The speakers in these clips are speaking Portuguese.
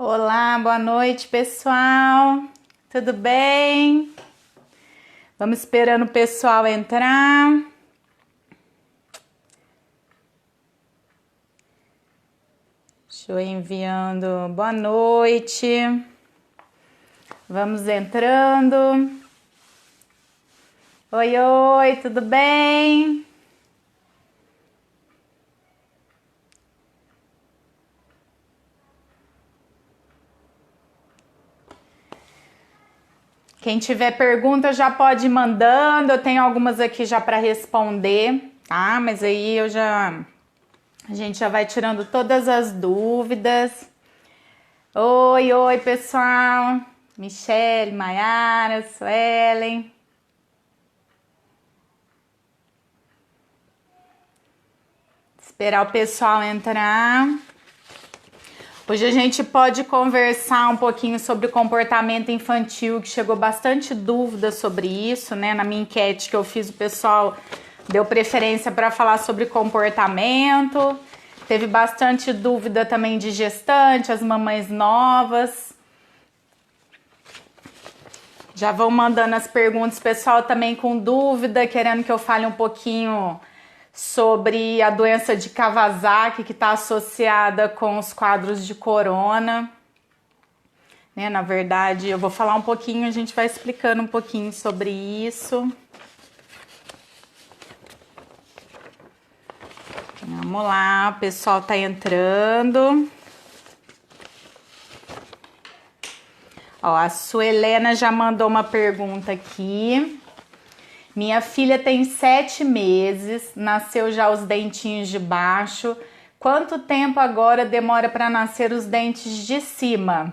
Olá, boa noite, pessoal. Tudo bem? Vamos esperando o pessoal entrar. Deixa eu ir enviando boa noite. Vamos entrando. Oi, oi, tudo bem? Quem tiver pergunta já pode ir mandando. Eu tenho algumas aqui já para responder, tá? Mas aí a gente já vai tirando todas as dúvidas. Oi, oi, pessoal. Michele, Maiara, Suelen. Esperar o pessoal entrar. Hoje a gente pode conversar um pouquinho sobre comportamento infantil, que chegou bastante dúvida sobre isso, né? Na minha enquete que eu fiz, o pessoal deu preferência para falar sobre comportamento. Teve bastante dúvida também de gestante, as mamães novas. Já vão mandando as perguntas, pessoal também com dúvida, querendo que eu fale um pouquinho sobre a doença de Kawasaki, que está associada com os quadros de corona, né? Na verdade, eu vou falar um pouquinho, a gente vai explicando um pouquinho sobre isso. Vamos lá, o pessoal tá entrando. Ó, a Suelena já mandou uma pergunta aqui. Minha filha tem 7 meses, nasceu já os dentinhos de baixo. Quanto tempo agora demora para nascer os dentes de cima?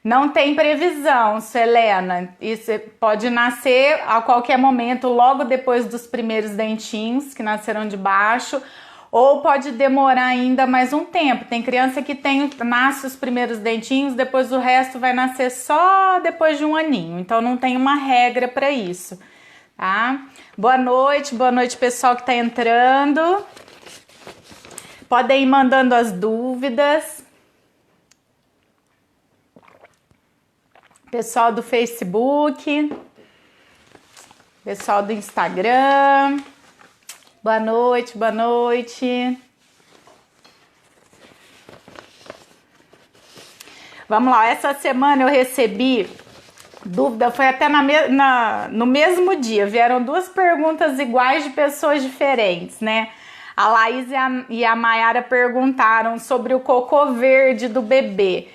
Não tem previsão, Suelena. Isso pode nascer a qualquer momento, logo depois dos primeiros dentinhos que nasceram de baixo, ou pode demorar ainda mais um tempo. Tem criança que nasce os primeiros dentinhos, depois o resto vai nascer só depois de um aninho. Então não tem uma regra para isso. Tá? Boa noite pessoal que tá entrando. Podem ir mandando as dúvidas. Pessoal do Facebook, pessoal do Instagram. Boa noite, boa noite. Vamos lá, essa semana eu recebi dúvida, foi até no mesmo dia, vieram 2 perguntas iguais de pessoas diferentes, né? A Laís e a Maiara perguntaram sobre o cocô verde do bebê.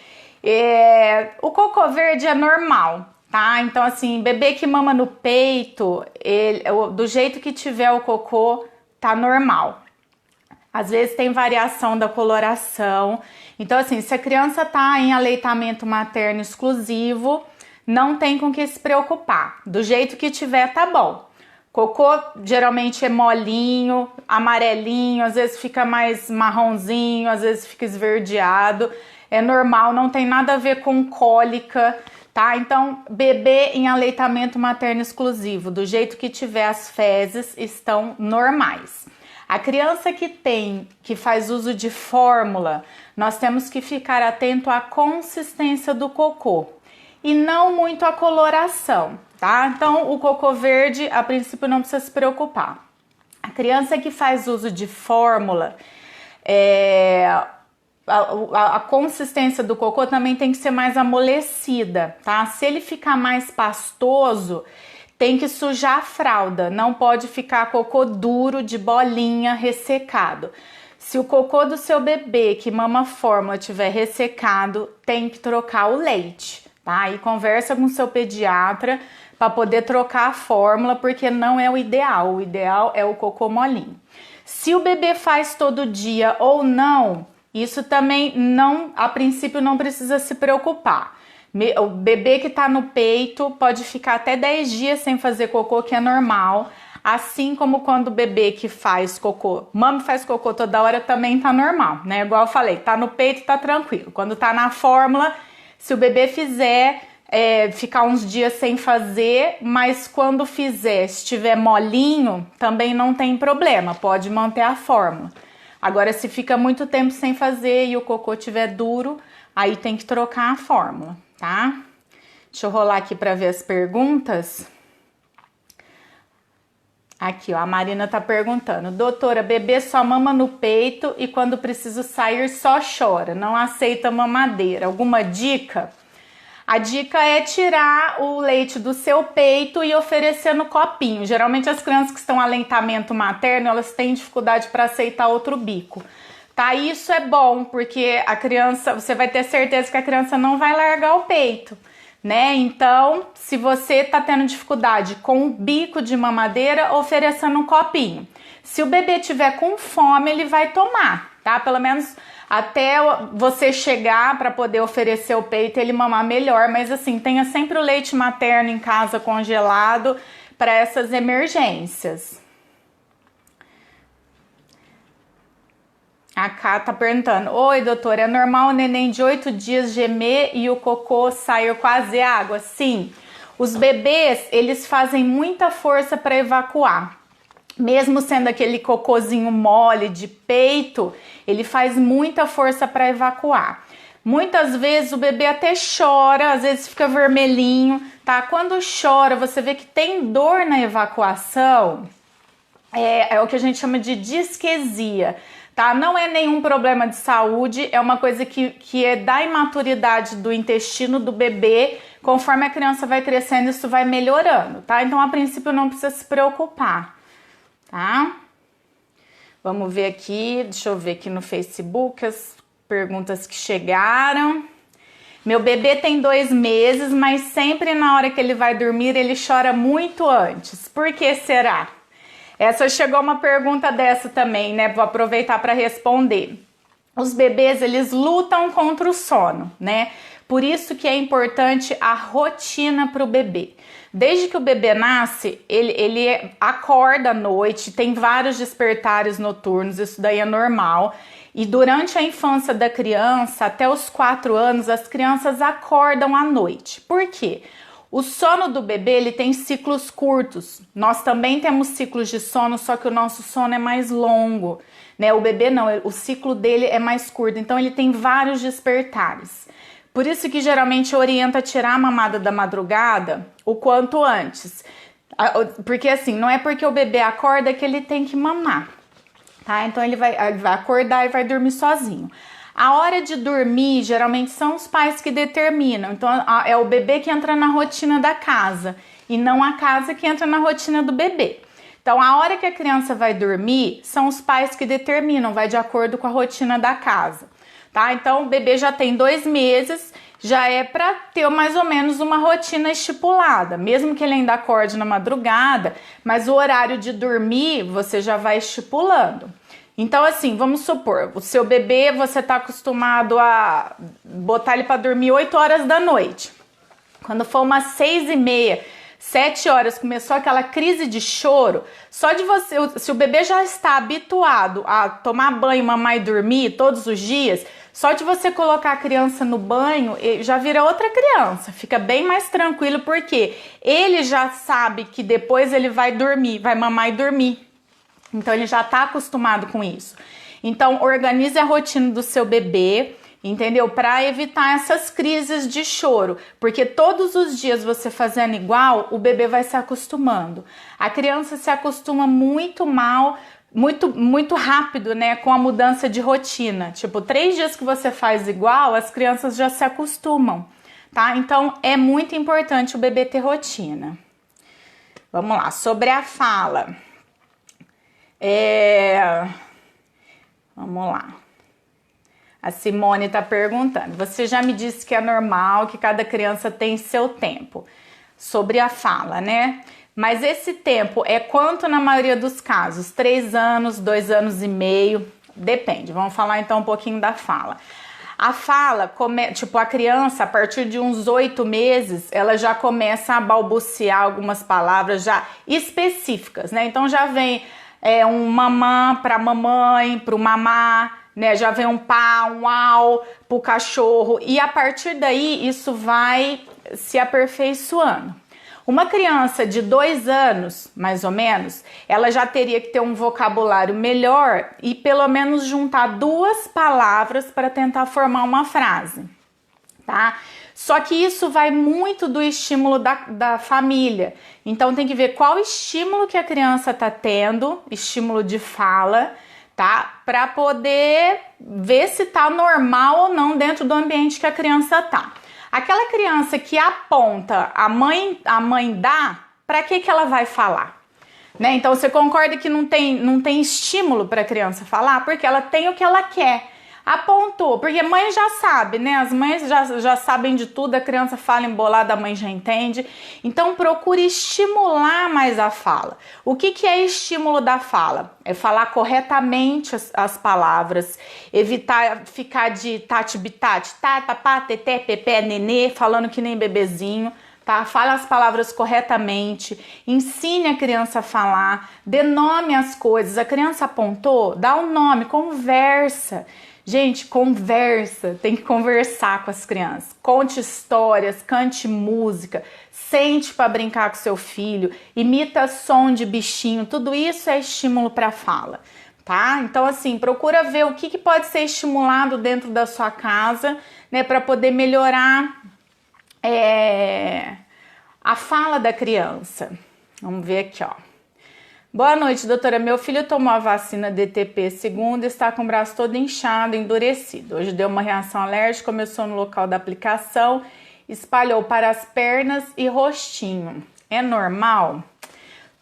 O cocô verde é normal, tá? Então assim, bebê que mama no peito, do jeito que tiver o cocô, tá normal. Às vezes tem variação da coloração. Então assim, se a criança tá em aleitamento materno exclusivo, não tem com que se preocupar. Do jeito que tiver, tá bom. Cocô geralmente é molinho, amarelinho, às vezes fica mais marronzinho, às vezes fica esverdeado. É normal, não tem nada a ver com cólica, tá? Então, bebê em aleitamento materno exclusivo, do jeito que tiver, as fezes estão normais. A criança que faz uso de fórmula, nós temos que ficar atento à consistência do cocô e não muito a coloração, tá? Então, o cocô verde, a princípio, não precisa se preocupar. A criança que faz uso de fórmula, a consistência do cocô também tem que ser mais amolecida, tá? Se ele ficar mais pastoso, tem que sujar a fralda, não pode ficar cocô duro, de bolinha, ressecado. Se o cocô do seu bebê que mama fórmula tiver ressecado, tem que trocar o leite. Tá? E conversa com o seu pediatra para poder trocar a fórmula, porque não é o ideal é o cocô molinho. Se o bebê faz todo dia ou não, isso também a princípio não precisa se preocupar. O bebê que tá no peito pode ficar até 10 dias sem fazer cocô, que é normal. Assim como quando o bebê que faz cocô, mama e faz cocô toda hora, também tá normal, né? Igual eu falei, tá no peito, tá tranquilo. Quando tá na fórmula, se o bebê fizer, ficar uns dias sem fazer, mas quando fizer, se estiver molinho, também não tem problema, pode manter a fórmula. Agora, se fica muito tempo sem fazer e o cocô estiver duro, aí tem que trocar a fórmula, tá? Deixa eu rolar aqui para ver as perguntas. Aqui, ó, a Marina tá perguntando: doutora, bebê só mama no peito e quando preciso sair só chora, não aceita mamadeira. Alguma dica? A dica é tirar o leite do seu peito e oferecer no copinho. Geralmente as crianças que estão em aleitamento materno, elas têm dificuldade para aceitar outro bico. Tá? Isso é bom, porque a criança, você vai ter certeza que a criança não vai largar o peito, né? Então, se você tá tendo dificuldade com o bico de mamadeira, ofereça no copinho. Se o bebê tiver com fome, ele vai tomar, tá? Pelo menos até você chegar para poder oferecer o peito e ele mamar melhor, mas assim, tenha sempre o leite materno em casa congelado para essas emergências. A Ká tá perguntando: oi, doutora, é normal o neném de 8 dias gemer e o cocô sair quase água? Sim, os bebês, eles fazem muita força para evacuar. Mesmo sendo aquele cocôzinho mole de peito, ele faz muita força para evacuar. Muitas vezes o bebê até chora, às vezes fica vermelhinho, tá? Quando chora, você vê que tem dor na evacuação, é o que a gente chama de disquesia, tá? Não é nenhum problema de saúde, é uma coisa que é da imaturidade do intestino do bebê. Conforme a criança vai crescendo, isso vai melhorando, tá? Então, a princípio, não precisa se preocupar, tá? Vamos ver aqui, deixa eu ver aqui no Facebook as perguntas que chegaram. Meu bebê tem 2 meses, mas sempre na hora que ele vai dormir, ele chora muito antes. Por que será? Essa chegou uma pergunta dessa também, né? Vou aproveitar para responder. Os bebês, eles lutam contra o sono, né? Por isso que é importante a rotina para o bebê. Desde que o bebê nasce, ele acorda à noite, tem vários despertares noturnos, isso daí é normal. E durante a infância da criança, até os 4 anos, as crianças acordam à noite. Por quê? O sono do bebê, ele tem ciclos curtos. Nós também temos ciclos de sono, só que o nosso sono é mais longo, né? O bebê não, o ciclo dele é mais curto, então ele tem vários despertares. Por isso que geralmente orienta a tirar a mamada da madrugada o quanto antes. Porque assim, não é porque o bebê acorda que ele tem que mamar, tá? Então ele vai acordar e vai dormir sozinho. A hora de dormir, geralmente são os pais que determinam. Então é o bebê que entra na rotina da casa e não a casa que entra na rotina do bebê. Então a hora que a criança vai dormir, são os pais que determinam, vai de acordo com a rotina da casa. Tá? Então o bebê já tem 2 meses, já é para ter mais ou menos uma rotina estipulada, mesmo que ele ainda acorde na madrugada, mas o horário de dormir você já vai estipulando. Então assim, vamos supor, o seu bebê você está acostumado a botar ele para dormir 8 horas da noite. Quando for umas 6h30, 7 horas, começou aquela crise de choro, só de você, se o bebê já está habituado a tomar banho, mamar e dormir todos os dias, só de você colocar a criança no banho, já vira outra criança, fica bem mais tranquilo, porque ele já sabe que depois ele vai dormir, vai mamar e dormir. Então ele já está acostumado com isso. Então organize a rotina do seu bebê, entendeu? Para evitar essas crises de choro, porque todos os dias você fazendo igual, o bebê vai se acostumando. A criança se acostuma muito mal, muito rápido, né, com a mudança de rotina. Tipo, 3 dias que você faz igual, as crianças já se acostumam, tá? Então é muito importante o bebê ter rotina. Vamos lá, sobre a fala. Vamos lá. A Simone está perguntando: você já me disse que é normal, que cada criança tem seu tempo. Sobre a fala, né? Mas esse tempo é quanto na maioria dos casos? 3 anos, 2 anos e meio? Depende. Vamos falar então um pouquinho da fala. A fala, tipo, a criança, a partir de uns 8 meses, ela já começa a balbuciar algumas palavras já específicas, né? Então já vem um mamã para mamãe, para o mamá, né? Já vem um pá, um au para o cachorro, e a partir daí isso vai se aperfeiçoando. Uma criança de 2 anos, mais ou menos, ela já teria que ter um vocabulário melhor e pelo menos juntar 2 palavras para tentar formar uma frase. tá? Só que isso vai muito do estímulo da família. Então tem que ver qual estímulo que a criança tá tendo, estímulo de fala, tá? Para poder ver se tá normal ou não dentro do ambiente que a criança tá. Aquela criança que aponta a mãe dá, para que ela vai falar? Né? Então você concorda que não tem estímulo para a criança falar? Porque ela tem o que ela quer. Apontou, porque mãe já sabe, né? As mães já sabem de tudo, a criança fala embolada, a mãe já entende. Então procure estimular mais a fala. O que é estímulo da fala? É falar corretamente as palavras, evitar ficar de tati bitati, tatapá, teté, pepé, nenê, falando que nem bebezinho. Tá? Fala as palavras corretamente, ensine a criança a falar, dê nome às coisas. A criança apontou, dá um nome, conversa. Gente, conversa, tem que conversar com as crianças. Conte histórias, cante música, sente para brincar com seu filho, imita som de bichinho, tudo isso é estímulo para fala, tá? Então assim, procura ver o que pode ser estimulado dentro da sua casa, né, para poder melhorar a fala da criança. Vamos ver aqui, ó. Boa noite, doutora. Meu filho tomou a vacina DTP segunda e está com o braço todo inchado, endurecido. Hoje deu uma reação alérgica, começou no local da aplicação, espalhou para as pernas e rostinho. É normal?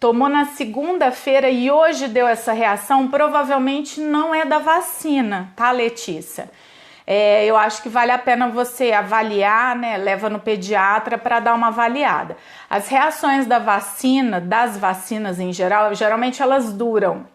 Tomou na segunda-feira e hoje deu essa reação? Provavelmente não é da vacina, tá, Letícia? Eu acho que vale a pena você avaliar, né? Leva no pediatra para dar uma avaliada. As reações das vacinas em geral, geralmente elas duram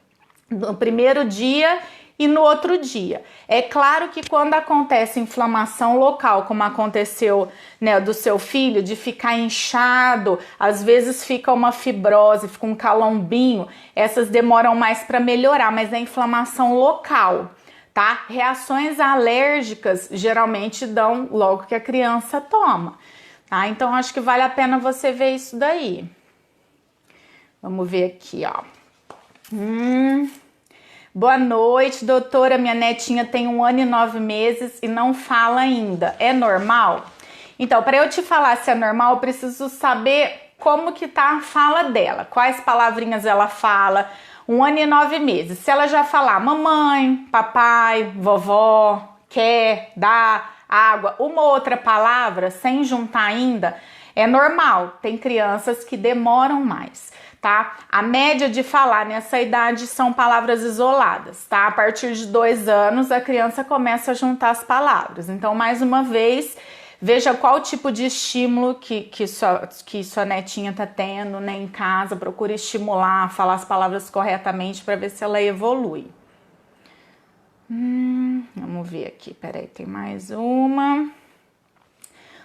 no primeiro dia e no outro dia. É claro que quando acontece inflamação local, como aconteceu, né, do seu filho, de ficar inchado, às vezes fica uma fibrose, fica um calombinho, essas demoram mais para melhorar, mas é inflamação local. Tá? Reações alérgicas geralmente dão logo que a criança toma, tá? Então acho que vale a pena você ver isso daí. Vamos ver aqui, ó. Boa noite, doutora. Minha netinha tem 1 ano e 9 meses e não fala ainda. É normal? Então, para eu te falar se é normal, eu preciso saber como que tá a fala dela, quais palavrinhas ela fala. 1 ano e 9 meses. Se ela já falar mamãe, papai, vovó, quer, dá, água, uma outra palavra sem juntar ainda, é normal. Tem crianças que demoram mais, tá? A média de falar nessa idade são palavras isoladas, tá? A partir de 2 anos a criança começa a juntar as palavras. Então, mais uma vez, veja qual tipo de estímulo que sua netinha tá tendo, né, em casa. Procure estimular, falar as palavras corretamente para ver se ela evolui. Vamos ver aqui, peraí, tem mais uma.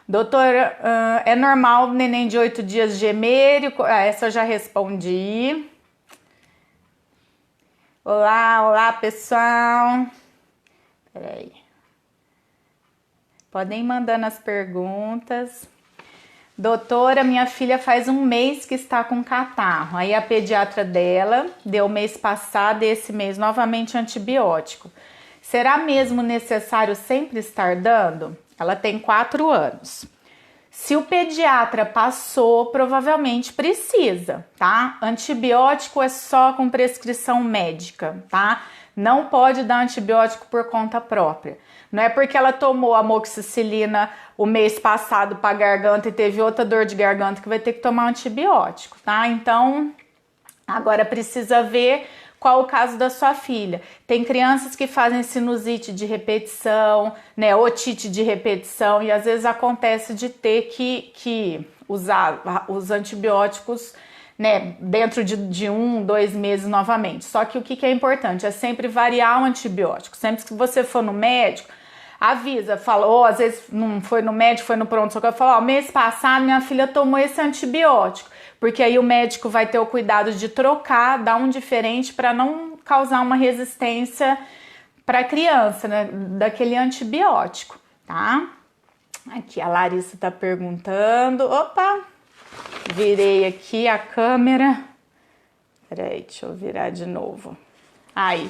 Doutora, é normal o neném de 8 dias gemer? Essa eu já respondi. Olá, pessoal. Peraí. Podem ir mandando as perguntas. Doutora, minha filha faz 1 mês que está com catarro. Aí a pediatra dela deu mês passado e esse mês novamente antibiótico. Será mesmo necessário sempre estar dando? Ela tem 4 anos. Se o pediatra passou, provavelmente precisa, tá? Antibiótico é só com prescrição médica, tá? Não pode dar antibiótico por conta própria. Não é porque ela tomou amoxicilina o mês passado para garganta e teve outra dor de garganta que vai ter que tomar antibiótico, tá? Então, agora precisa ver qual o caso da sua filha. Tem crianças que fazem sinusite de repetição, né, otite de repetição, e às vezes acontece de ter que usar os antibióticos, né, dentro de 1, 2 meses novamente. Só que o que é importante é sempre variar o antibiótico. Sempre que você for no médico, avisa, fala, às vezes não foi no médico, foi no pronto-socorro, fala, mês passado minha filha tomou esse antibiótico, porque aí o médico vai ter o cuidado de trocar, dar um diferente para não causar uma resistência para a criança, né, daquele antibiótico, tá? Aqui a Larissa tá perguntando, opa, virei aqui a câmera, peraí, deixa eu virar de novo, aí...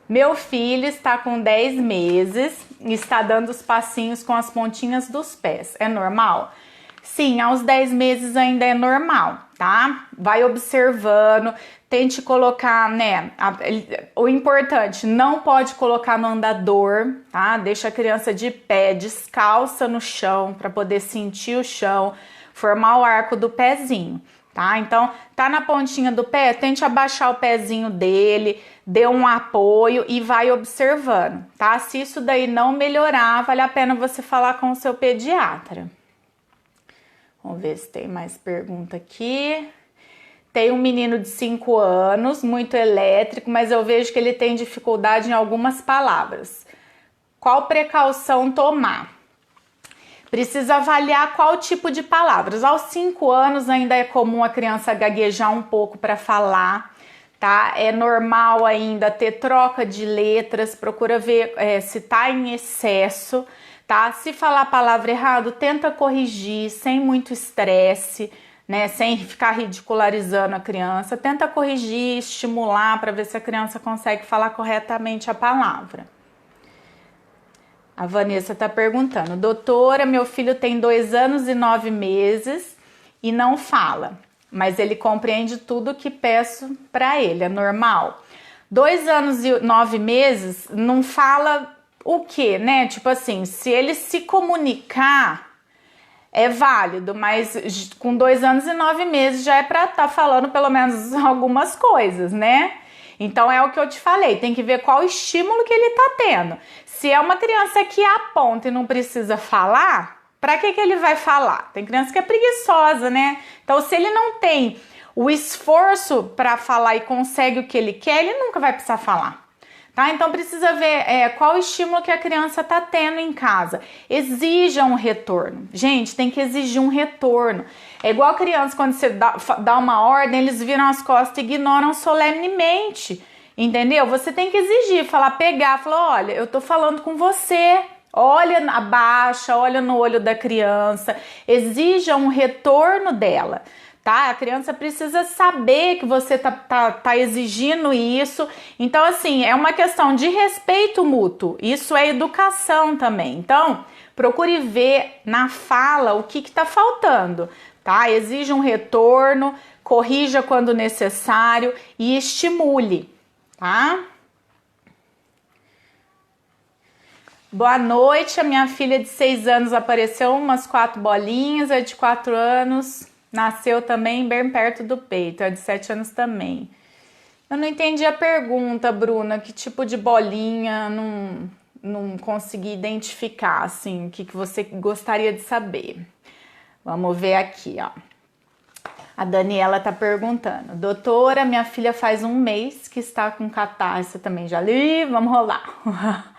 Meu filho está com 10 meses e está dando os passinhos com as pontinhas dos pés. É normal? Sim, aos 10 meses ainda é normal, tá? Vai observando, tente colocar, né? O importante, não pode colocar no andador, tá? Deixa a criança de pé, descalça no chão, para poder sentir o chão, formar o arco do pezinho, tá? Então, tá na pontinha do pé, tente abaixar o pezinho dele, dê um apoio e vai observando, tá? Se isso daí não melhorar, vale a pena você falar com o seu pediatra. Vamos ver se tem mais pergunta aqui. Tem um menino de 5 anos, muito elétrico, mas eu vejo que ele tem dificuldade em algumas palavras. Qual precaução tomar? Precisa avaliar qual tipo de palavras. Aos 5 anos ainda é comum a criança gaguejar um pouco para falar, tá? É normal ainda ter troca de letras, procura ver se tá em excesso, tá? Se falar a palavra errado, tenta corrigir sem muito estresse, né? Sem ficar ridicularizando a criança. Tenta corrigir, estimular para ver se a criança consegue falar corretamente a palavra. A Vanessa tá perguntando: doutora, meu filho tem 2 anos e 9 meses e não fala, mas ele compreende tudo que peço para ele, é normal? 2 anos e 9 meses não fala o quê, né? Tipo assim, se ele se comunicar, é válido, mas com 2 anos e 9 meses já é para estar falando pelo menos algumas coisas, né? Então é o que eu te falei, tem que ver qual estímulo que ele tá tendo. Se é uma criança que aponta e não precisa falar, para que ele vai falar? Tem criança que é preguiçosa, né? Então se ele não tem o esforço para falar e consegue o que ele quer, ele nunca vai precisar falar. Tá? Então precisa ver qual estímulo que a criança está tendo em casa. Exija um retorno. Gente, tem que exigir um retorno. É igual a criança, quando você dá uma ordem, eles viram as costas e ignoram solenemente. Entendeu? Você tem que exigir, pegar, falar, olha, eu tô falando com você. Olha, abaixa, olha no olho da criança. Exija um retorno dela. Tá? A criança precisa saber que você tá exigindo isso. Então, assim, é uma questão de respeito mútuo. Isso é educação também. Então, procure ver na fala o que tá faltando, tá? Exija um retorno, corrija quando necessário e estimule, tá? Boa noite, a minha filha de 6 anos apareceu umas 4 bolinhas, a de 4 anos... nasceu também bem perto do peito, é de 7 anos também. Eu não entendi a pergunta, Bruna, que tipo de bolinha, não consegui identificar, assim, o que você gostaria de saber. Vamos ver aqui, ó. A Daniela tá perguntando: doutora, minha filha faz 1 mês que está com catarro, essa também já li, vamos rolar.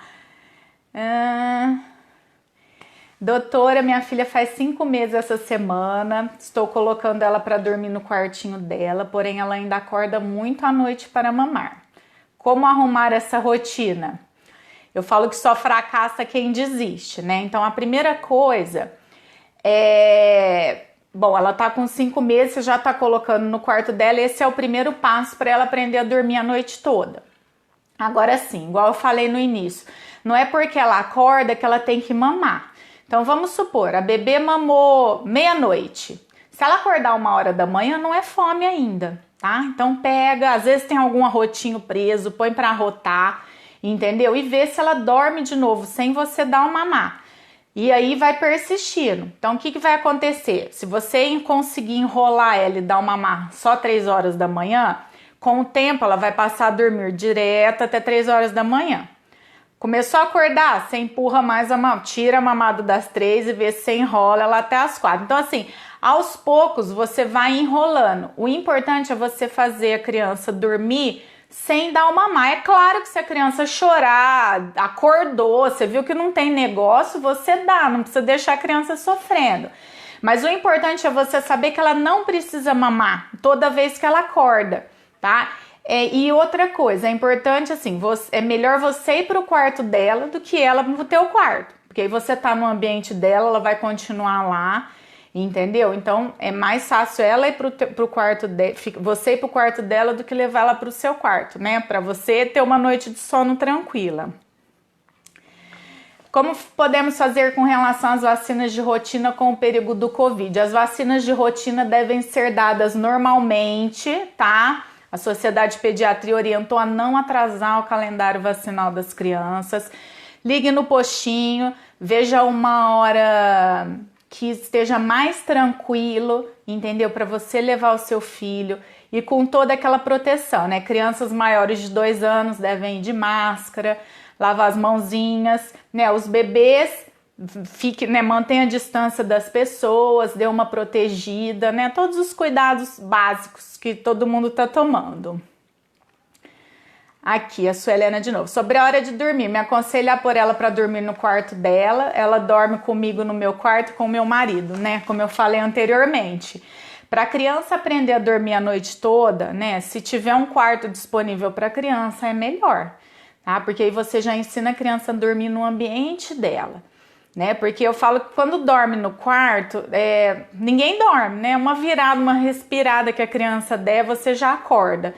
Doutora, minha filha faz 5 meses essa semana, estou colocando ela para dormir no quartinho dela, porém ela ainda acorda muito à noite para mamar. Como arrumar essa rotina? Eu falo que só fracassa quem desiste, né? Então a primeira coisa é... Bom, ela tá com 5 meses, você já tá colocando no quarto dela, esse é o primeiro passo para ela aprender a dormir a noite toda. Agora sim, igual eu falei no início, não é porque ela acorda que ela tem que mamar. Então vamos supor, a bebê mamou meia-noite. Se ela acordar 1h da manhã, não é fome ainda, tá? Então pega, às vezes tem algum arrotinho preso, põe para arrotar, entendeu? E vê se ela dorme de novo, sem você dar um mamar. E aí vai persistindo. Então o que vai acontecer? Se você conseguir enrolar ela e dar um mamar só 3 horas da manhã, com o tempo ela vai passar a dormir direto até 3 horas da manhã. Começou a acordar, você empurra mais tira a mamada das 3 e vê se você enrola ela até as 4. Então assim, aos poucos você vai enrolando. O importante é você fazer a criança dormir sem dar o mamar. É claro que se a criança chorar, acordou, você viu que não tem negócio, você dá, não precisa deixar a criança sofrendo. Mas o importante é você saber que ela não precisa mamar toda vez que ela acorda, tá? E outra coisa, é importante assim, é melhor você ir pro quarto dela do que ela pro teu quarto. Porque aí você tá no ambiente dela, ela vai continuar lá, entendeu? Então é mais fácil ela ir pro quarto você ir pro quarto dela do que levar ela pro seu quarto, né? Pra você ter uma noite de sono tranquila. Como podemos fazer com relação às vacinas de rotina com o perigo do Covid? As vacinas de rotina devem ser dadas normalmente, tá? A Sociedade de Pediatria orientou a não atrasar o calendário vacinal das crianças. Ligue no postinho, veja uma hora que esteja mais tranquilo, entendeu? Para você levar o seu filho e com toda aquela proteção, né? Crianças maiores de 2 anos devem ir de máscara, lavar as mãozinhas, né? Os bebês, né, mantenha a distância das pessoas, dê uma protegida, né? Todos os cuidados básicos que todo mundo tá tomando. Aqui, a Suelena de novo. Sobre a hora de dormir, me aconselho a pôr ela para dormir no quarto dela. Ela dorme comigo no meu quarto com o meu marido, né? Como eu falei anteriormente. Para a criança aprender a dormir a noite toda, né? Se tiver um quarto disponível para a criança, é melhor, tá? Porque aí você já ensina a criança a dormir no ambiente dela, né? Porque eu falo que quando dorme no quarto, ninguém dorme, né? Uma virada, uma respirada que a criança der, você já acorda.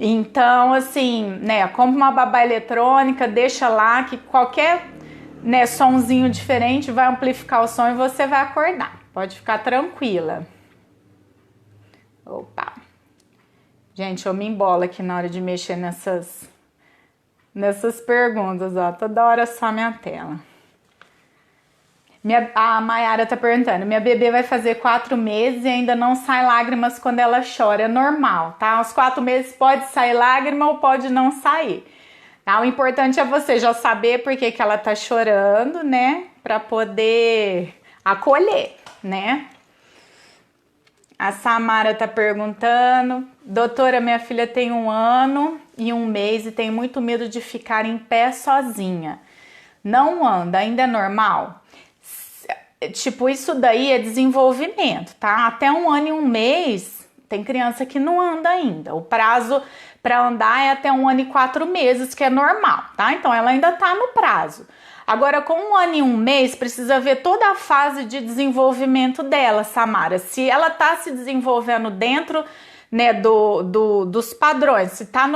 Então, assim, né? Compra uma babá eletrônica, deixa lá que qualquer, né, sonzinho diferente vai amplificar o som e você vai acordar. Pode ficar tranquila. Opa! Gente, eu me embolo aqui na hora de mexer nessas perguntas, ó. Toda hora só minha tela. A Mayara tá perguntando, minha bebê vai fazer 4 meses e ainda não sai lágrimas quando ela chora, é normal, tá? Aos 4 meses pode sair lágrima ou pode não sair, tá? O importante é você já saber por que ela tá chorando, né? Pra poder acolher, né? A Samara tá perguntando, doutora, minha filha tem 1 ano e 1 mês e tem muito medo de ficar em pé sozinha. Não anda, ainda é normal? Tipo, isso daí é desenvolvimento, tá? Até 1 ano e 1 mês, tem criança que não anda ainda. O prazo para andar é até 1 ano e 4 meses, que é normal, tá? Então, ela ainda tá no prazo. Agora, com 1 ano e 1 mês, precisa ver toda a fase de desenvolvimento dela, Samara. Se ela tá se desenvolvendo dentro, né, dos padrões, se tá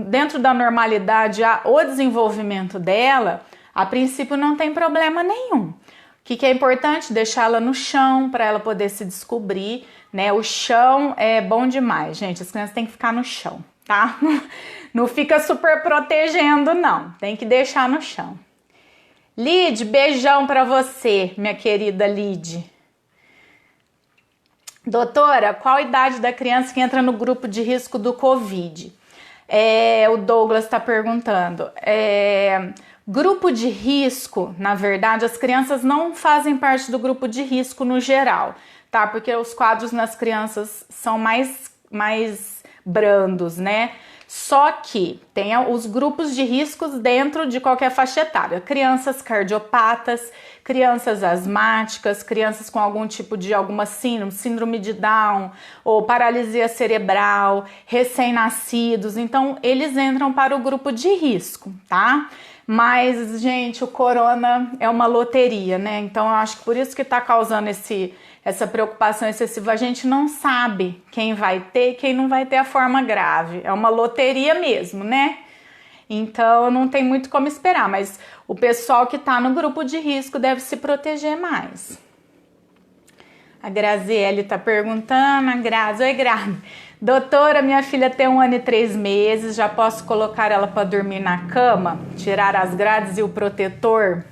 dentro da normalidade o desenvolvimento dela, a princípio não tem problema nenhum. O que é importante? Deixá-la no chão para ela poder se descobrir, né? O chão é bom demais, gente. As crianças têm que ficar no chão, tá? Não fica super protegendo, não. Tem que deixar no chão. Lid, beijão para você, minha querida Lid. Doutora, qual a idade da criança que entra no grupo de risco do Covid? O Douglas está perguntando. Grupo de risco, na verdade, as crianças não fazem parte do grupo de risco no geral, tá? Porque os quadros nas crianças são mais brandos, né? Só que tem os grupos de riscos dentro de qualquer faixa etária. Crianças cardiopatas, crianças asmáticas, crianças com algum tipo de alguma síndrome de Down ou paralisia cerebral, recém-nascidos. Então, eles entram para o grupo de risco, tá? Mas, gente, o corona é uma loteria, né? Então, eu acho que por isso que tá causando essa preocupação excessiva. A gente não sabe quem vai ter e quem não vai ter a forma grave. É uma loteria mesmo, né? Então, não tem muito como esperar. Mas o pessoal que tá no grupo de risco deve se proteger mais. A Graziele tá perguntando. A Grazi, oi, Grazi. Doutora, minha filha tem 1 ano e 3 meses, já posso colocar ela para dormir na cama? Tirar as grades e o protetor?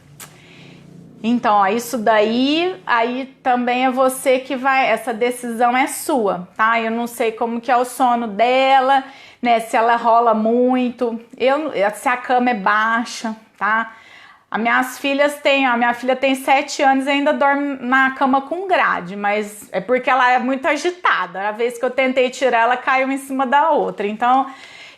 Então, ó, isso daí, aí também é você que vai, essa decisão é sua, tá? Eu não sei como que é o sono dela, né, se ela rola muito, se a cama é baixa, tá? A minha filha tem 7 anos e ainda dorme na cama com grade, mas é porque ela é muito agitada. A vez que eu tentei tirar, ela caiu em cima da outra. Então,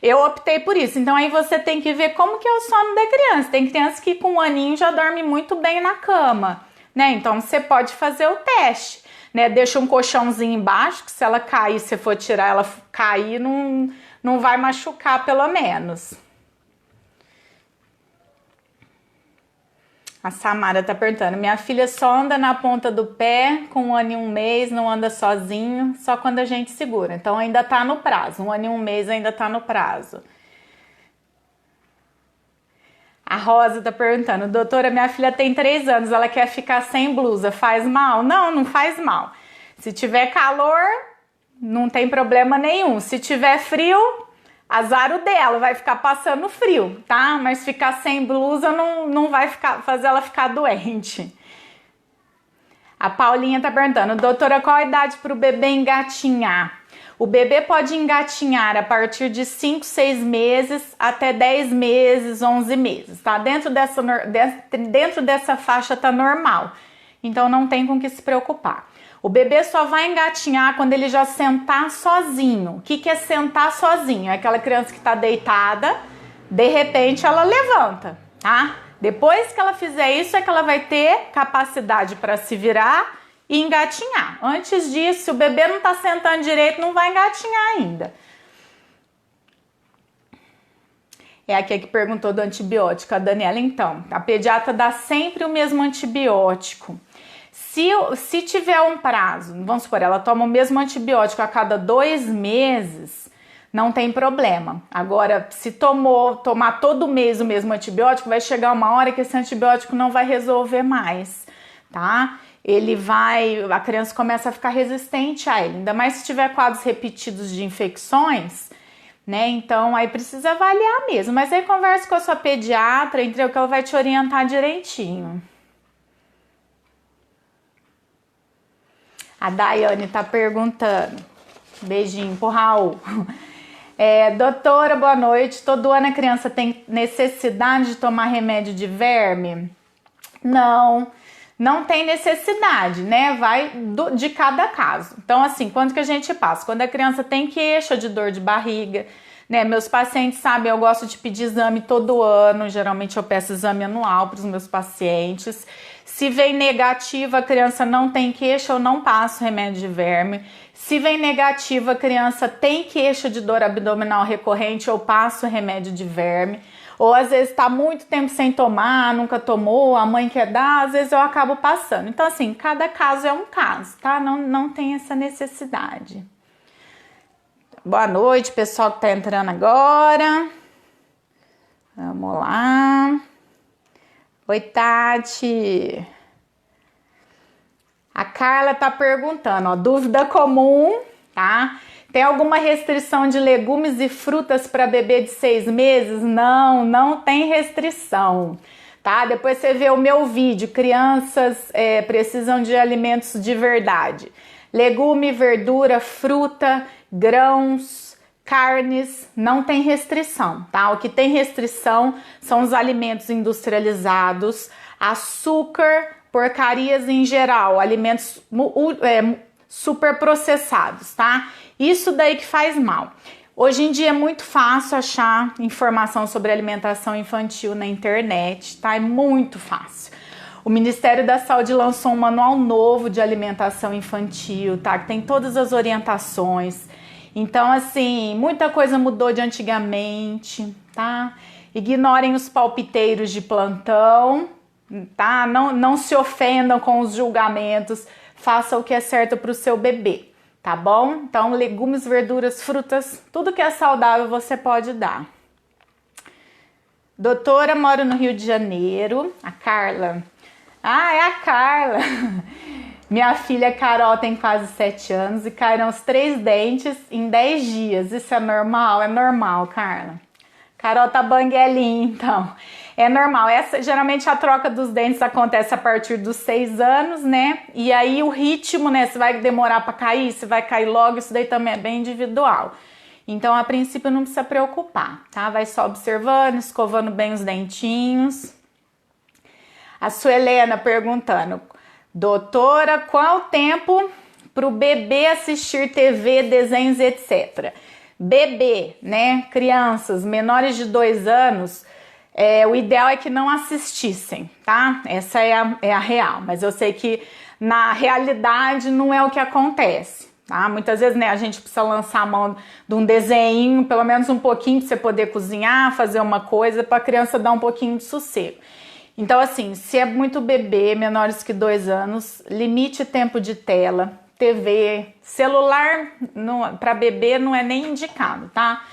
eu optei por isso. Então, aí você tem que ver como que é o sono da criança. Tem criança que com 1 aninho já dorme muito bem na cama, né? Então, você pode fazer o teste, né? Deixa um colchãozinho embaixo, que se ela cair, se for tirar, ela cair, não vai machucar, pelo menos. A Samara tá perguntando, minha filha só anda na ponta do pé com 1 ano e 1 mês, não anda sozinho, só quando a gente segura. Então ainda tá no prazo, 1 ano e 1 mês ainda tá no prazo. A Rosa tá perguntando, doutora, minha filha tem 3 anos, ela quer ficar sem blusa, faz mal? Não, não faz mal. Se tiver calor, não tem problema nenhum. Se tiver frio, azar o dela, vai ficar passando frio, tá? Mas ficar sem blusa não vai fazer ela ficar doente. A Paulinha tá perguntando, doutora, qual a idade para o bebê engatinhar? O bebê pode engatinhar a partir de 5, 6 meses até 10 meses, 11 meses, tá? Dentro dessa faixa tá normal, então não tem com que se preocupar. O bebê só vai engatinhar quando ele já sentar sozinho. O que é sentar sozinho? É aquela criança que tá deitada, de repente ela levanta, tá? Depois que ela fizer isso é que ela vai ter capacidade para se virar e engatinhar. Antes disso, se o bebê não tá sentando direito, não vai engatinhar ainda. É aqui que perguntou do antibiótico, a Daniela. Então, a pediatra dá sempre o mesmo antibiótico. Se tiver um prazo, vamos supor, ela toma o mesmo antibiótico a cada 2 meses, não tem problema. Agora, se tomar todo mês o mesmo antibiótico, vai chegar uma hora que esse antibiótico não vai resolver mais, tá? A criança começa a ficar resistente a ele, ainda mais se tiver quadros repetidos de infecções, né? Então, aí precisa avaliar mesmo. Mas aí conversa com a sua pediatra, entendeu? Que ela vai te orientar direitinho. A Daiane tá perguntando. Beijinho pro Raul. Doutora, boa noite. Todo ano a criança tem necessidade de tomar remédio de verme? Não tem necessidade, né? Vai de cada caso. Então, assim, quando que a gente passa? Quando a criança tem queixa de dor de barriga, né? Meus pacientes sabem, eu gosto de pedir exame todo ano. Geralmente eu peço exame anual para os meus pacientes. Se vem negativa, a criança não tem queixa, eu não passo remédio de verme. Se vem negativa, a criança tem queixa de dor abdominal recorrente, eu passo remédio de verme. Ou às vezes está muito tempo sem tomar, nunca tomou, a mãe quer dar, às vezes eu acabo passando. Então, assim, cada caso é um caso, tá? Não tem essa necessidade. Boa noite, pessoal que tá entrando agora. Vamos lá. Oi, Tati. A Carla tá perguntando, ó, dúvida comum, tá? Tem alguma restrição de legumes e frutas para bebê de 6 meses? Não tem restrição, tá? Depois você vê o meu vídeo, crianças precisam de alimentos de verdade. Legume, verdura, fruta, grãos, carnes, não tem restrição, tá? O que tem restrição são os alimentos industrializados, açúcar, porcarias em geral, alimentos super processados, tá? Isso daí que faz mal. Hoje em dia é muito fácil achar informação sobre alimentação infantil na internet, tá? É muito fácil. O Ministério da Saúde lançou um manual novo de alimentação infantil, tá? Que tem todas as orientações. Então, assim, muita coisa mudou de antigamente, tá? Ignorem os palpiteiros de plantão, tá? Não se ofendam com os julgamentos, faça o que é certo para o seu bebê, tá bom? Então, legumes, verduras, frutas, tudo que é saudável você pode dar. Doutora, moro no Rio de Janeiro, a Carla. Ah, é a Carla. Minha filha Carol tem quase 7 anos e caíram os 3 dentes em 10 dias. Isso é normal? É normal, Carla. Carol tá banguelinha, então. É normal. Geralmente a troca dos dentes acontece a partir dos 6 anos, né? E aí o ritmo, né? Se vai demorar para cair, se vai cair logo, isso daí também é bem individual. Então, a princípio, não precisa preocupar, tá? Vai só observando, escovando bem os dentinhos. A Suelena perguntando, doutora, qual o tempo para o bebê assistir TV, desenhos, etc? Bebê, né? Crianças menores de 2 anos, o ideal é que não assistissem, tá? Essa é a real, mas eu sei que na realidade não é o que acontece, tá? Muitas vezes, né, a gente precisa lançar a mão de um desenho, pelo menos um pouquinho, para você poder cozinhar, fazer uma coisa, para a criança dar um pouquinho de sossego. Então, assim, se é muito bebê, menores que 2 anos, limite tempo de tela, TV, celular para bebê não é nem indicado, tá?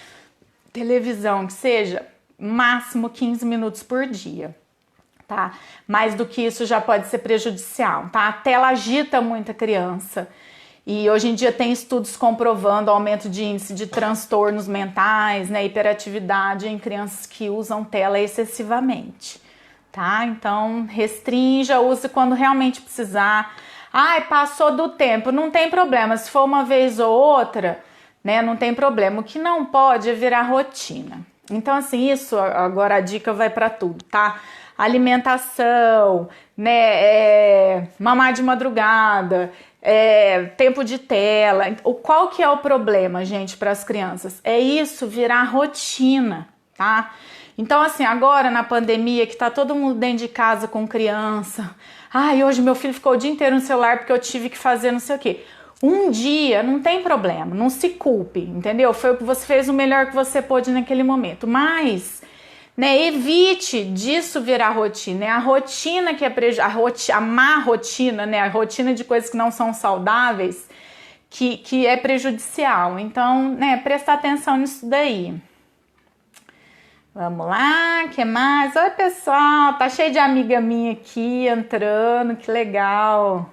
Televisão, que seja, máximo 15 minutos por dia, tá? Mais do que isso já pode ser prejudicial, tá? A tela agita muito a criança. E hoje em dia tem estudos comprovando o aumento de índice de transtornos mentais, né, hiperatividade em crianças que usam tela excessivamente, tá? Então, restrinja, use quando realmente precisar. Ai, passou do tempo, não tem problema. Se for uma vez ou outra, né, não tem problema. O que não pode é virar rotina. Então, assim, isso agora a dica vai para tudo, tá? Alimentação, né, mamar de madrugada, tempo de tela. Qual que é o problema, gente, para as crianças? É isso virar rotina, tá? Então, assim, agora na pandemia, que tá todo mundo dentro de casa com criança. Ai, hoje meu filho ficou o dia inteiro no celular porque eu tive que fazer não sei o quê. Um dia não tem problema, não se culpe, entendeu? Foi o que você fez, o melhor que você pôde naquele momento. Mas, né, evite disso virar rotina. É a rotina que é a má rotina, né, a rotina de coisas que não são saudáveis, que é prejudicial. Então, né, prestar atenção nisso daí. Vamos lá, que mais? Oi, pessoal, tá cheio de amiga minha aqui entrando, que legal.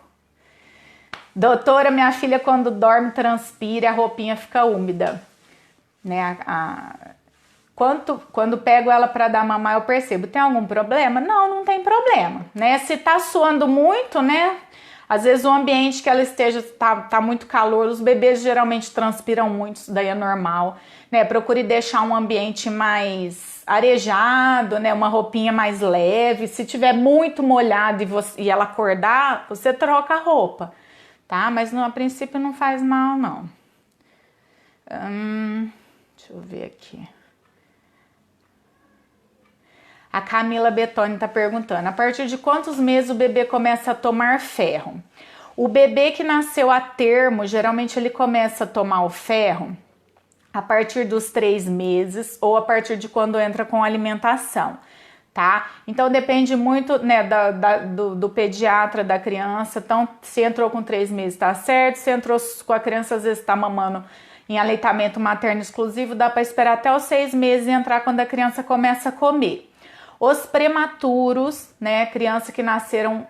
Doutora, minha filha quando dorme transpira, a roupinha fica úmida, né? Quando pego ela para dar mamar, eu percebo. Tem algum problema? Não, não tem problema, né? Se tá suando muito, né? Às vezes o ambiente que ela esteja tá muito calor, os bebês geralmente transpiram muito, isso daí é normal, né? Procure deixar um ambiente mais arejado, né? Uma roupinha mais leve. Se tiver muito molhado e ela acordar, você troca a roupa, tá? Mas a princípio não faz mal, não. Deixa eu ver aqui. A Camila Betoni tá perguntando, a partir de quantos meses o bebê começa a tomar ferro? O bebê que nasceu a termo, geralmente ele começa a tomar o ferro a partir dos 3 meses ou a partir de quando entra com alimentação, tá? Então depende muito, né, do pediatra da criança. Então, se entrou com 3 meses, tá certo. Se entrou com a criança, às vezes tá mamando em aleitamento materno exclusivo, dá para esperar até os 6 meses e entrar quando a criança começa a comer. Os prematuros, né, criança que nasceram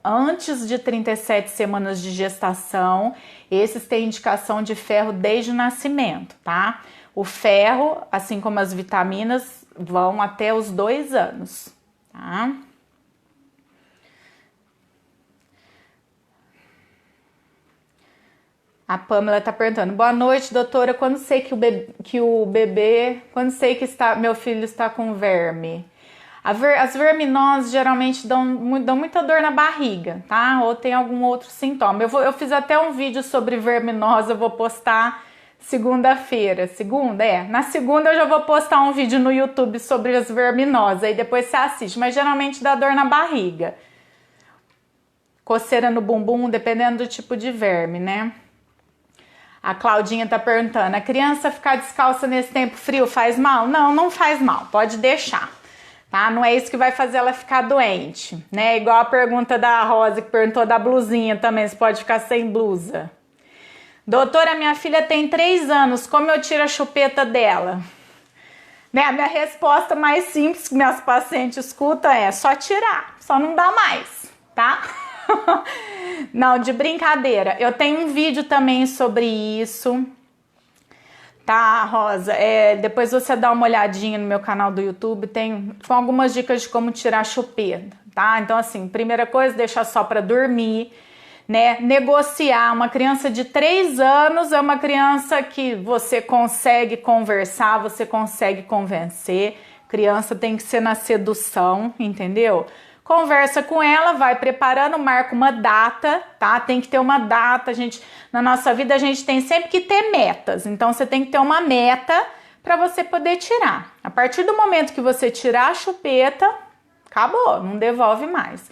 antes de 37 semanas de gestação, esses têm indicação de ferro desde o nascimento, tá? O ferro, assim como as vitaminas, vão até os 2 anos, tá? A Pamela tá perguntando, boa noite, doutora, quando sei que meu filho está com verme? As verminoses geralmente dão muita dor na barriga, tá? Ou tem algum outro sintoma. Eu fiz até um vídeo sobre verminose, eu vou postar segunda-feira. Na segunda eu já vou postar um vídeo no YouTube sobre as verminoses, aí depois você assiste. Mas geralmente dá dor na barriga. Coceira no bumbum, dependendo do tipo de verme, né? A Claudinha tá perguntando, a criança ficar descalça nesse tempo frio faz mal? Não, não faz mal, pode deixar. Tá? Não é isso que vai fazer ela ficar doente, né? Igual a pergunta da Rosa, que perguntou da blusinha também, você pode ficar sem blusa. Doutora, minha filha tem 3 anos, como eu tiro a chupeta dela? Né? A minha resposta mais simples que minhas pacientes escutam é só tirar, só não dá mais, tá? Não, de brincadeira. Eu tenho um vídeo também sobre isso. Tá, Rosa, depois você dá uma olhadinha no meu canal do YouTube, tem algumas dicas de como tirar a chupeta, tá? Então, assim, primeira coisa, deixar só para dormir, né? Negociar. Uma criança de 3 anos é uma criança que você consegue conversar, você consegue convencer. Criança tem que ser na sedução, entendeu? Conversa com ela, vai preparando, marca uma data, tá? Tem que ter uma data, na nossa vida a gente tem sempre que ter metas, então você tem que ter uma meta para você poder tirar. A partir do momento que você tirar a chupeta, acabou, não devolve mais.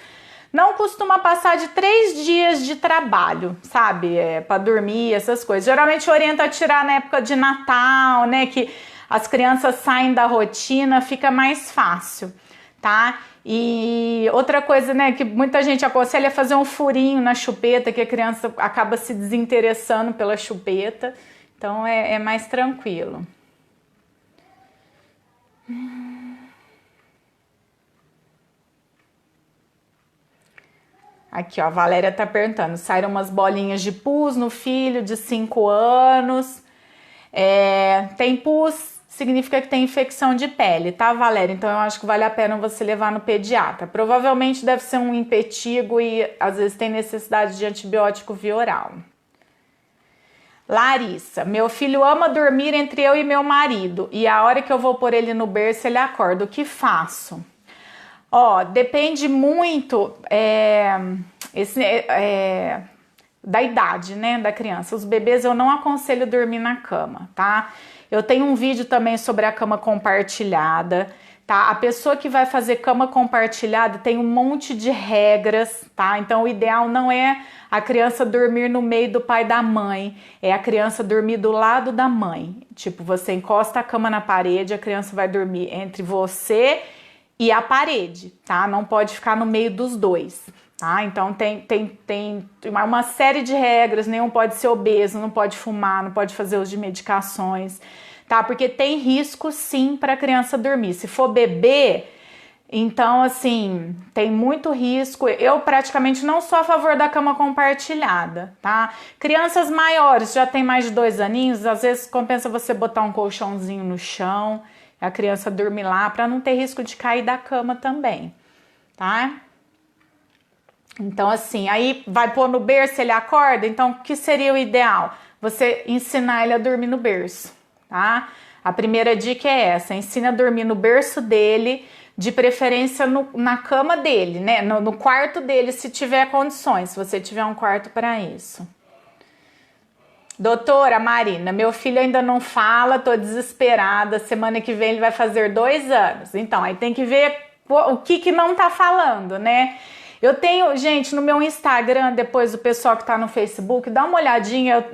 Não costuma passar de 3 dias de trabalho, sabe? Para dormir, essas coisas. Geralmente orienta a tirar na época de Natal, né? Que as crianças saem da rotina, fica mais fácil, tá? E outra coisa, né, que muita gente aconselha é fazer um furinho na chupeta, que a criança acaba se desinteressando pela chupeta, então é mais tranquilo. Aqui, ó, a Valéria tá perguntando, saíram umas bolinhas de pus no filho de 5 anos. Tem pus, significa que tem infecção de pele, tá, Valéria? Então eu acho que vale a pena você levar no pediatra. Provavelmente deve ser um impetigo e às vezes tem necessidade de antibiótico via oral. Larissa, meu filho ama dormir entre eu e meu marido e a hora que eu vou pôr ele no berço ele acorda, o que faço? Ó, depende muito da idade, né, da criança. Os bebês eu não aconselho dormir na cama, tá? Eu tenho um vídeo também sobre a cama compartilhada, tá? A pessoa que vai fazer cama compartilhada tem um monte de regras, tá? Então o ideal não é a criança dormir no meio do pai e da mãe, é a criança dormir do lado da mãe. Tipo, você encosta a cama na parede, a criança vai dormir entre você e a parede, tá? Não pode ficar no meio dos dois, tá? Então tem uma série de regras, nenhum pode ser obeso, não pode fumar, não pode fazer uso de medicações, tá? Porque tem risco sim para a criança dormir. Se for bebê, então assim, tem muito risco. Eu praticamente não sou a favor da cama compartilhada, tá? Crianças maiores, já tem mais de 2 aninhos, às vezes compensa você botar um colchãozinho no chão, a criança dormir lá, para não ter risco de cair da cama também, tá? Então assim, aí vai pôr no berço, ele acorda, então o que seria o ideal? Você ensinar ele a dormir no berço, tá? A primeira dica é essa, ensina a dormir no berço dele, de preferência na cama dele, né? No quarto dele, se tiver condições, se você tiver um quarto para isso. Doutora Marina, meu filho ainda não fala, tô desesperada, semana que vem ele vai fazer 2 anos. Então, aí tem que ver o que não tá falando, né? Eu tenho, gente, no meu Instagram, depois o pessoal que tá no Facebook, dá uma olhadinha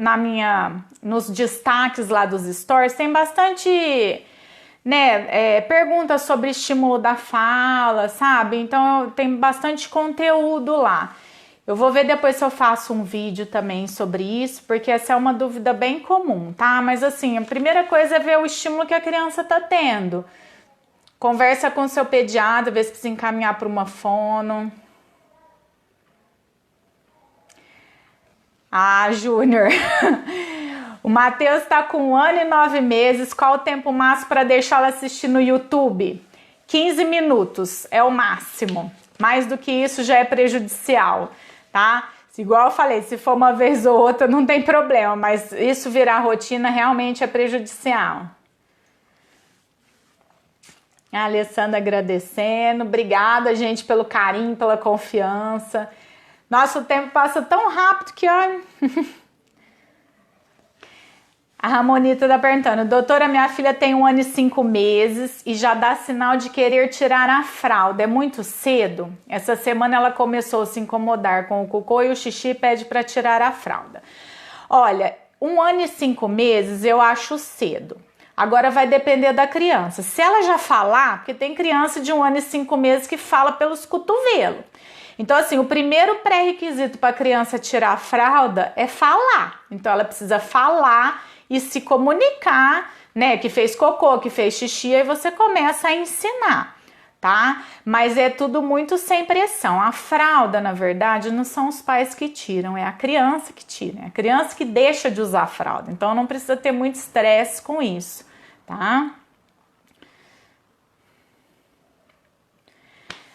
nos destaques lá dos stories, tem bastante, né, perguntas sobre estímulo da fala, sabe? Então, tem bastante conteúdo lá. Eu vou ver depois se eu faço um vídeo também sobre isso, porque essa é uma dúvida bem comum, tá? Mas assim, a primeira coisa é ver o estímulo que a criança tá tendo. Conversa com o seu pediatra, vê se precisa encaminhar para uma fono. Ah, Júnior, o Matheus tá com 1 ano e 9 meses, qual o tempo máximo para deixá-lo assistir no YouTube? 15 minutos é o máximo, mais do que isso já é prejudicial, tá? Igual eu falei, se for uma vez ou outra não tem problema, mas isso virar rotina realmente é prejudicial. A Alessandra agradecendo, obrigada, gente, pelo carinho, pela confiança. Nosso tempo passa tão rápido que, olha... A Ramonita tá perguntando, doutora, minha filha tem 1 ano e 5 meses e já dá sinal de querer tirar a fralda, é muito cedo? Essa semana ela começou a se incomodar com o cocô e o xixi e pede para tirar a fralda. Olha, 1 ano e 5 meses eu acho cedo. Agora vai depender da criança. Se ela já falar, porque tem criança de 1 ano e 5 meses que fala pelos cotovelos. Então, assim, o primeiro pré-requisito para a criança tirar a fralda é falar. Então, ela precisa falar e se comunicar, né? Que fez cocô, que fez xixi, aí você começa a ensinar, tá? Mas é tudo muito sem pressão. A fralda, na verdade, não são os pais que tiram, é a criança que tira. É a criança que deixa de usar a fralda. Então, não precisa ter muito estresse com isso, tá?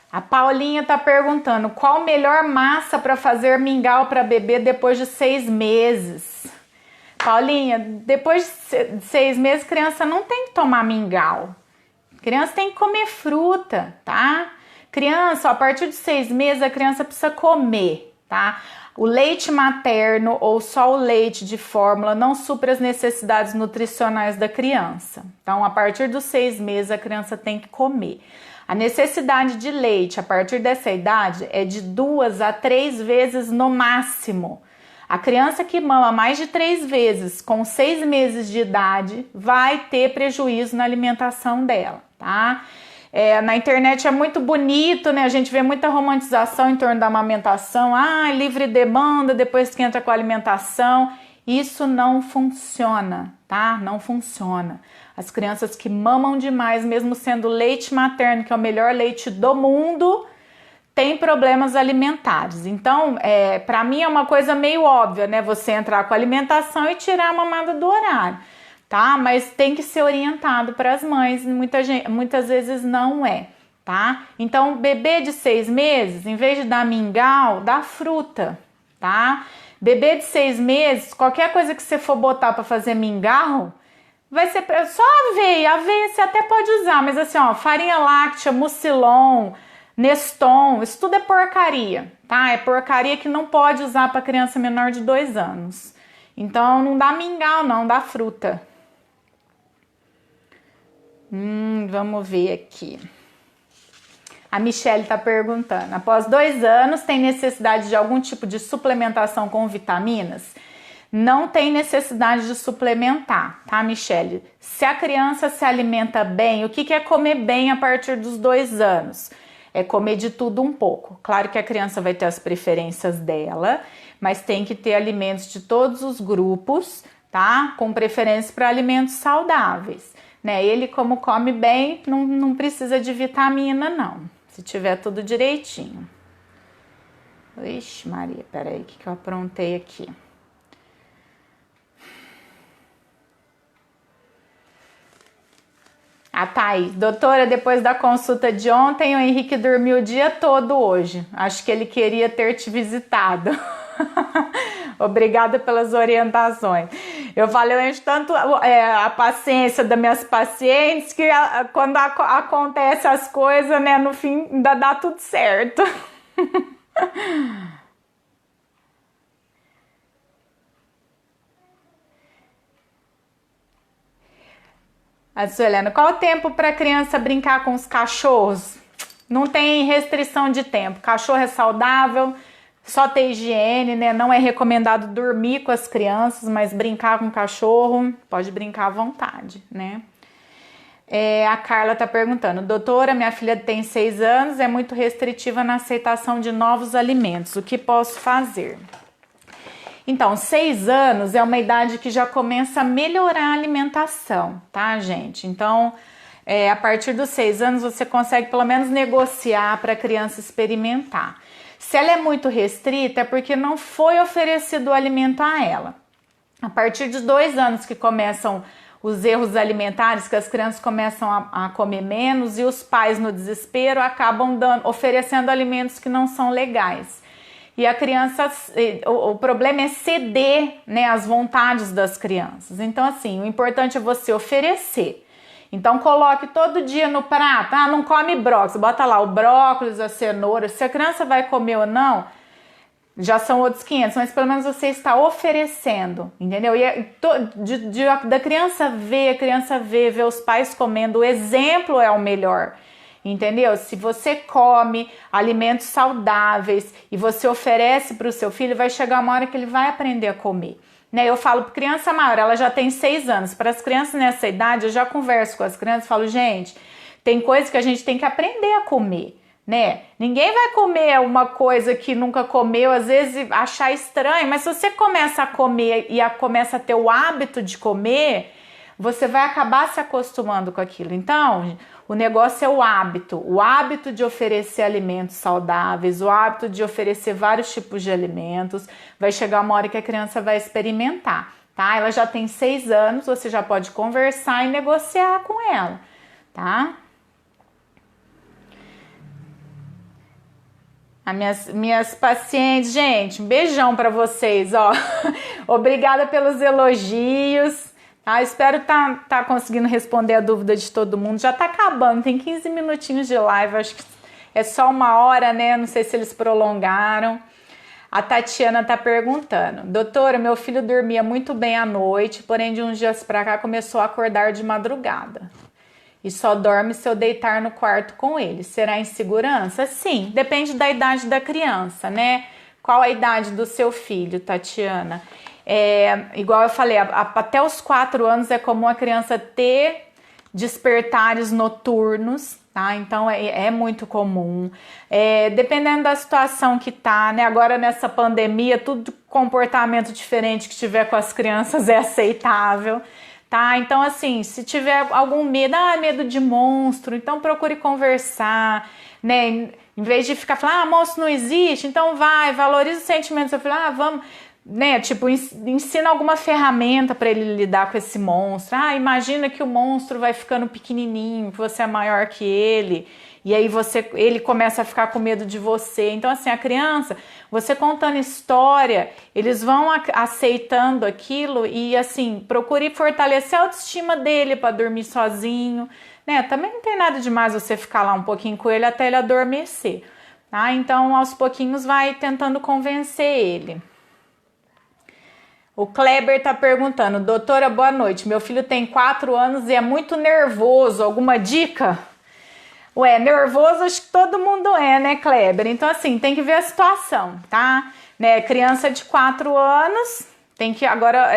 A Paulinha tá perguntando qual melhor massa para fazer mingau para bebê depois de 6 meses. Paulinha, depois de 6 meses, criança não tem que tomar mingau. Criança tem que comer fruta, tá? Criança, a partir de 6 meses, a criança precisa comer, tá? O leite materno ou só o leite de fórmula não supra as necessidades nutricionais da criança. Então, a partir dos 6 meses, a criança tem que comer. A necessidade de leite a partir dessa idade é de 2 a 3 vezes no máximo. A criança que mama mais de 3 vezes com 6 meses de idade vai ter prejuízo na alimentação dela, tá? Na internet é muito bonito, né? A gente vê muita romantização em torno da amamentação. Ah, livre demanda, depois que entra com a alimentação. Isso não funciona, tá? Não funciona. As crianças que mamam demais, mesmo sendo leite materno, que é o melhor leite do mundo, tem problemas alimentares. Então, para mim é uma coisa meio óbvia, né? Você entrar com a alimentação e tirar a mamada do horário, tá? Mas tem que ser orientado para as mães, muitas vezes não é, tá? Então, bebê de 6 meses, em vez de dar mingau, dá fruta, tá? Bebê de 6 meses, qualquer coisa que você for botar para fazer mingau, vai ser só aveia você até pode usar, mas assim, ó, farinha láctea, mucilon, Neston, isso tudo é porcaria, tá? É porcaria que não pode usar para criança menor de 2 anos. Então não dá mingau não, dá fruta. Vamos ver aqui. A Michelle está perguntando, após 2 anos tem necessidade de algum tipo de suplementação com vitaminas? Não tem necessidade de suplementar, tá, Michelle? Se a criança se alimenta bem, o que é comer bem a partir dos 2 anos? É comer de tudo um pouco. Claro que a criança vai ter as preferências dela, mas tem que ter alimentos de todos os grupos, tá? Com preferência para alimentos saudáveis, né? Ele, como come bem, não precisa de vitamina, não. Se tiver tudo direitinho. Ixi, Maria, peraí, o que eu aprontei aqui? A Thaís, doutora, depois da consulta de ontem, o Henrique dormiu o dia todo hoje. Acho que ele queria ter te visitado. Obrigada pelas orientações. Eu falei, eu encho tanto a paciência das minhas pacientes que quando acontece as coisas, né, no fim ainda dá tudo certo. A Suelena, qual o tempo para a criança brincar com os cachorros? Não tem restrição de tempo. Cachorro é saudável, só ter higiene, né? Não é recomendado dormir com as crianças, mas brincar com o cachorro, pode brincar à vontade, né? A Carla tá perguntando, doutora, minha filha tem 6 anos, é muito restritiva na aceitação de novos alimentos. O que posso fazer? Então, 6 anos é uma idade que já começa a melhorar a alimentação, tá, gente? Então, a partir dos 6 anos você consegue pelo menos negociar para a criança experimentar. Se ela é muito restrita, é porque não foi oferecido o alimento a ela. A partir de 2 anos que começam os erros alimentares, que as crianças começam a comer menos e os pais, no desespero, acabam oferecendo alimentos que não são legais. E a criança, o problema é ceder, né, às vontades das crianças. Então, assim, o importante é você oferecer. Então, coloque todo dia no prato. Não come brócolis, bota lá o brócolis, a cenoura. Se a criança vai comer ou não, já são outros 500, mas pelo menos você está oferecendo, entendeu? E da criança ver os pais comendo, o exemplo é o melhor. Entendeu? Se você come alimentos saudáveis e você oferece para o seu filho, vai chegar uma hora que ele vai aprender a comer. Né? Eu falo para criança maior, ela já tem 6 anos. Para as crianças nessa idade, eu já converso com as crianças e falo, gente, tem coisa que a gente tem que aprender a comer. Né? Ninguém vai comer uma coisa que nunca comeu, às vezes achar estranho, mas se você começa a comer e começa a ter o hábito de comer, você vai acabar se acostumando com aquilo. Então, o negócio é o hábito de oferecer alimentos saudáveis, o hábito de oferecer vários tipos de alimentos. Vai chegar uma hora que a criança vai experimentar, tá? Ela já tem 6 anos, você já pode conversar e negociar com ela, tá? As minhas pacientes, gente, um beijão para vocês, ó. Obrigada pelos elogios. Espero tá conseguindo responder a dúvida de todo mundo. Já tá acabando, tem 15 minutinhos de live, acho que é só 1 hora, né? Não sei se eles prolongaram. A Tatiana tá perguntando, doutora, meu filho dormia muito bem à noite, porém de uns dias pra cá começou a acordar de madrugada. E só dorme se eu deitar no quarto com ele. Será insegurança? Sim, depende da idade da criança, né? Qual a idade do seu filho, Tatiana? Igual eu falei, até os 4 anos é comum a criança ter despertares noturnos, tá? Então é muito comum. Dependendo da situação que tá, né? Agora nessa pandemia, tudo comportamento diferente que tiver com as crianças é aceitável, tá? Então assim, se tiver algum medo, medo de monstro, então procure conversar, né? Em vez de ficar falando, monstro não existe, então vai, valoriza os sentimentos. Eu falei, vamos, né? Tipo, ensina alguma ferramenta para ele lidar com esse monstro. Imagina que o monstro vai ficando pequenininho, que você é maior que ele. E aí ele começa a ficar com medo de você. Então, assim, a criança, você contando história, eles vão aceitando aquilo e, assim, procure fortalecer a autoestima dele para dormir sozinho, né? Também não tem nada demais você ficar lá um pouquinho com ele até ele adormecer, tá? Então, aos pouquinhos, vai tentando convencer ele. O Kleber tá perguntando, doutora, boa noite. Meu filho tem 4 anos e é muito nervoso. Alguma dica? Ué, nervoso acho que todo mundo é, né, Kleber? Então, assim, tem que ver a situação, tá? Né, criança de 4 anos, tem que agora...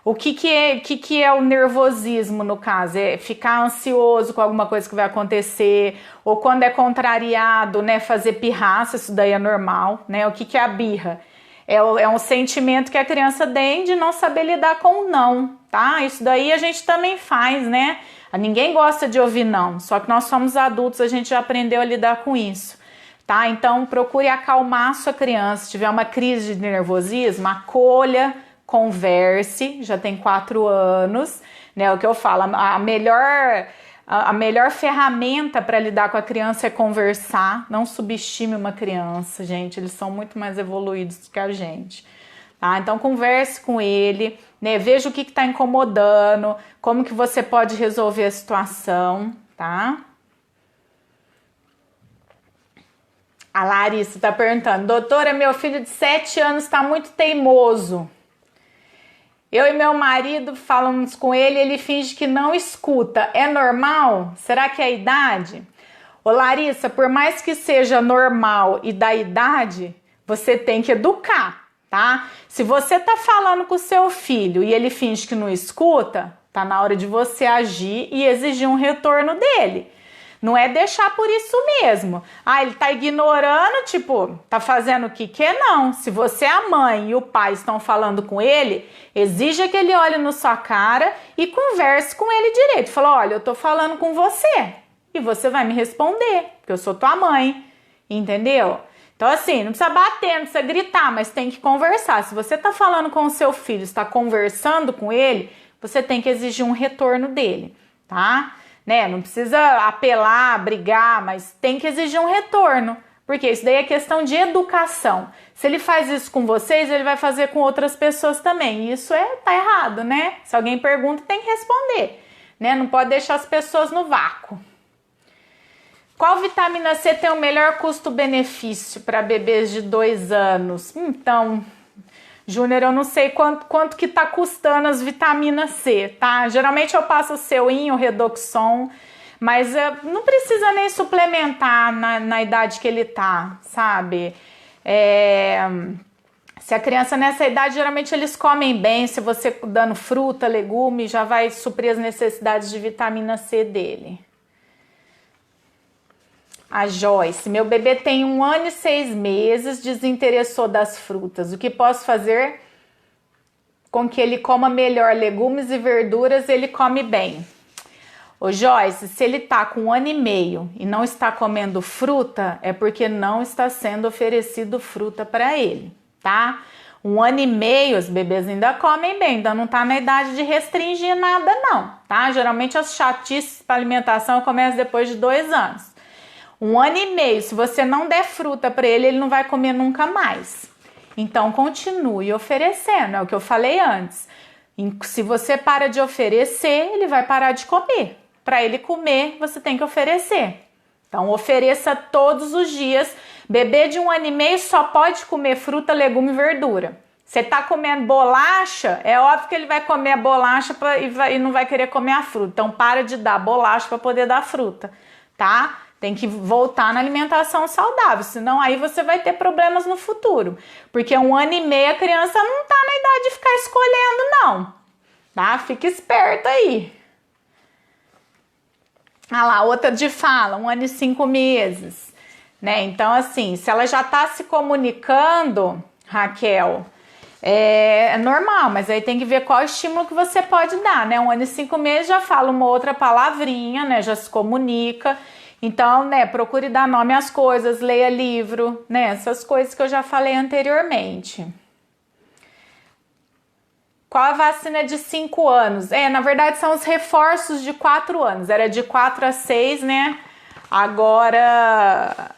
O que é o nervosismo, no caso? É ficar ansioso com alguma coisa que vai acontecer, ou quando é contrariado, né, fazer pirraça, isso daí é normal, né? O que é a birra? É um sentimento que a criança tem de não saber lidar com o não, tá? Isso daí a gente também faz, né? Ninguém gosta de ouvir não, só que nós somos adultos, a gente já aprendeu a lidar com isso, tá? Então procure acalmar a sua criança. Se tiver uma crise de nervosismo, acolha, converse, já tem 4 anos, né? O que eu falo, a melhor ferramenta para lidar com a criança é conversar. Não subestime uma criança, gente, eles são muito mais evoluídos que a gente, tá? Então converse com ele, né? Veja o que está incomodando, como que você pode resolver a situação, tá? A Larissa está perguntando, doutora, meu filho de 7 anos está muito teimoso. Eu e meu marido falamos com ele, ele finge que não escuta. É normal? Será que é a idade? Ô Larissa, por mais que seja normal e da idade, você tem que educar, tá? Se você tá falando com o seu filho e ele finge que não escuta, tá na hora de você agir e exigir um retorno dele. Não é deixar por isso mesmo. Ele tá ignorando, tipo, tá fazendo o que quer? Não. Se você, a mãe e o pai estão falando com ele, exija que ele olhe na sua cara e converse com ele direito. Fala, olha, eu tô falando com você e você vai me responder, porque eu sou tua mãe, entendeu? Então, assim, não precisa bater, não precisa gritar, mas tem que conversar. Se você tá falando com o seu filho, está conversando com ele, você tem que exigir um retorno dele, tá? Né? Não precisa apelar, brigar, mas tem que exigir um retorno, porque isso daí é questão de educação. Se ele faz isso com vocês, ele vai fazer com outras pessoas também. E isso tá errado, né? Se alguém pergunta, tem que responder, né? Não pode deixar as pessoas no vácuo. Qual vitamina C tem o melhor custo-benefício para bebês de 2 anos? Então, Júnior, eu não sei quanto que tá custando as vitaminas C, tá? Geralmente eu passo o Seuin, o Redoxon, mas não precisa nem suplementar na idade que ele tá, sabe? Se a criança nessa idade, geralmente eles comem bem, se você dando fruta, legume, já vai suprir as necessidades de vitamina C dele. A Joyce, meu bebê tem 1 ano e 6 meses, desinteressou das frutas. O que posso fazer com que ele coma melhor legumes e verduras? Ele come bem. Ô Joyce, se ele tá com 1 ano e meio e não está comendo fruta, é porque não está sendo oferecido fruta para ele, tá? 1 ano e meio, os bebês ainda comem bem, ainda não tá na idade de restringir nada não, tá? Geralmente as chatices para alimentação começam depois de 2 anos. 1 ano e meio, se você não der fruta para ele, ele não vai comer nunca mais. Então, continue oferecendo, é o que eu falei antes. Se você para de oferecer, ele vai parar de comer. Para ele comer, você tem que oferecer. Então, ofereça todos os dias. Bebê de 1 ano e meio só pode comer fruta, legume e verdura. Você tá comendo bolacha, é óbvio que ele vai comer a bolacha e não vai querer comer a fruta. Então, para de dar bolacha para poder dar fruta, tá? Tem que voltar na alimentação saudável, senão aí você vai ter problemas no futuro. Porque 1 ano e meio a criança não tá na idade de ficar escolhendo, não. Tá? Fica esperta aí. Lá, outra de fala, 1 ano e 5 meses. Né? Então, assim, se ela já tá se comunicando, Raquel, é normal, mas aí tem que ver qual estímulo que você pode dar, né? 1 ano e 5 meses já fala uma outra palavrinha, né? Já se comunica. Então, né, procure dar nome às coisas, leia livro, né, essas coisas que eu já falei anteriormente. Qual a vacina de 5 anos? Na verdade são os reforços de 4 anos, era de 4 a 6, né, agora,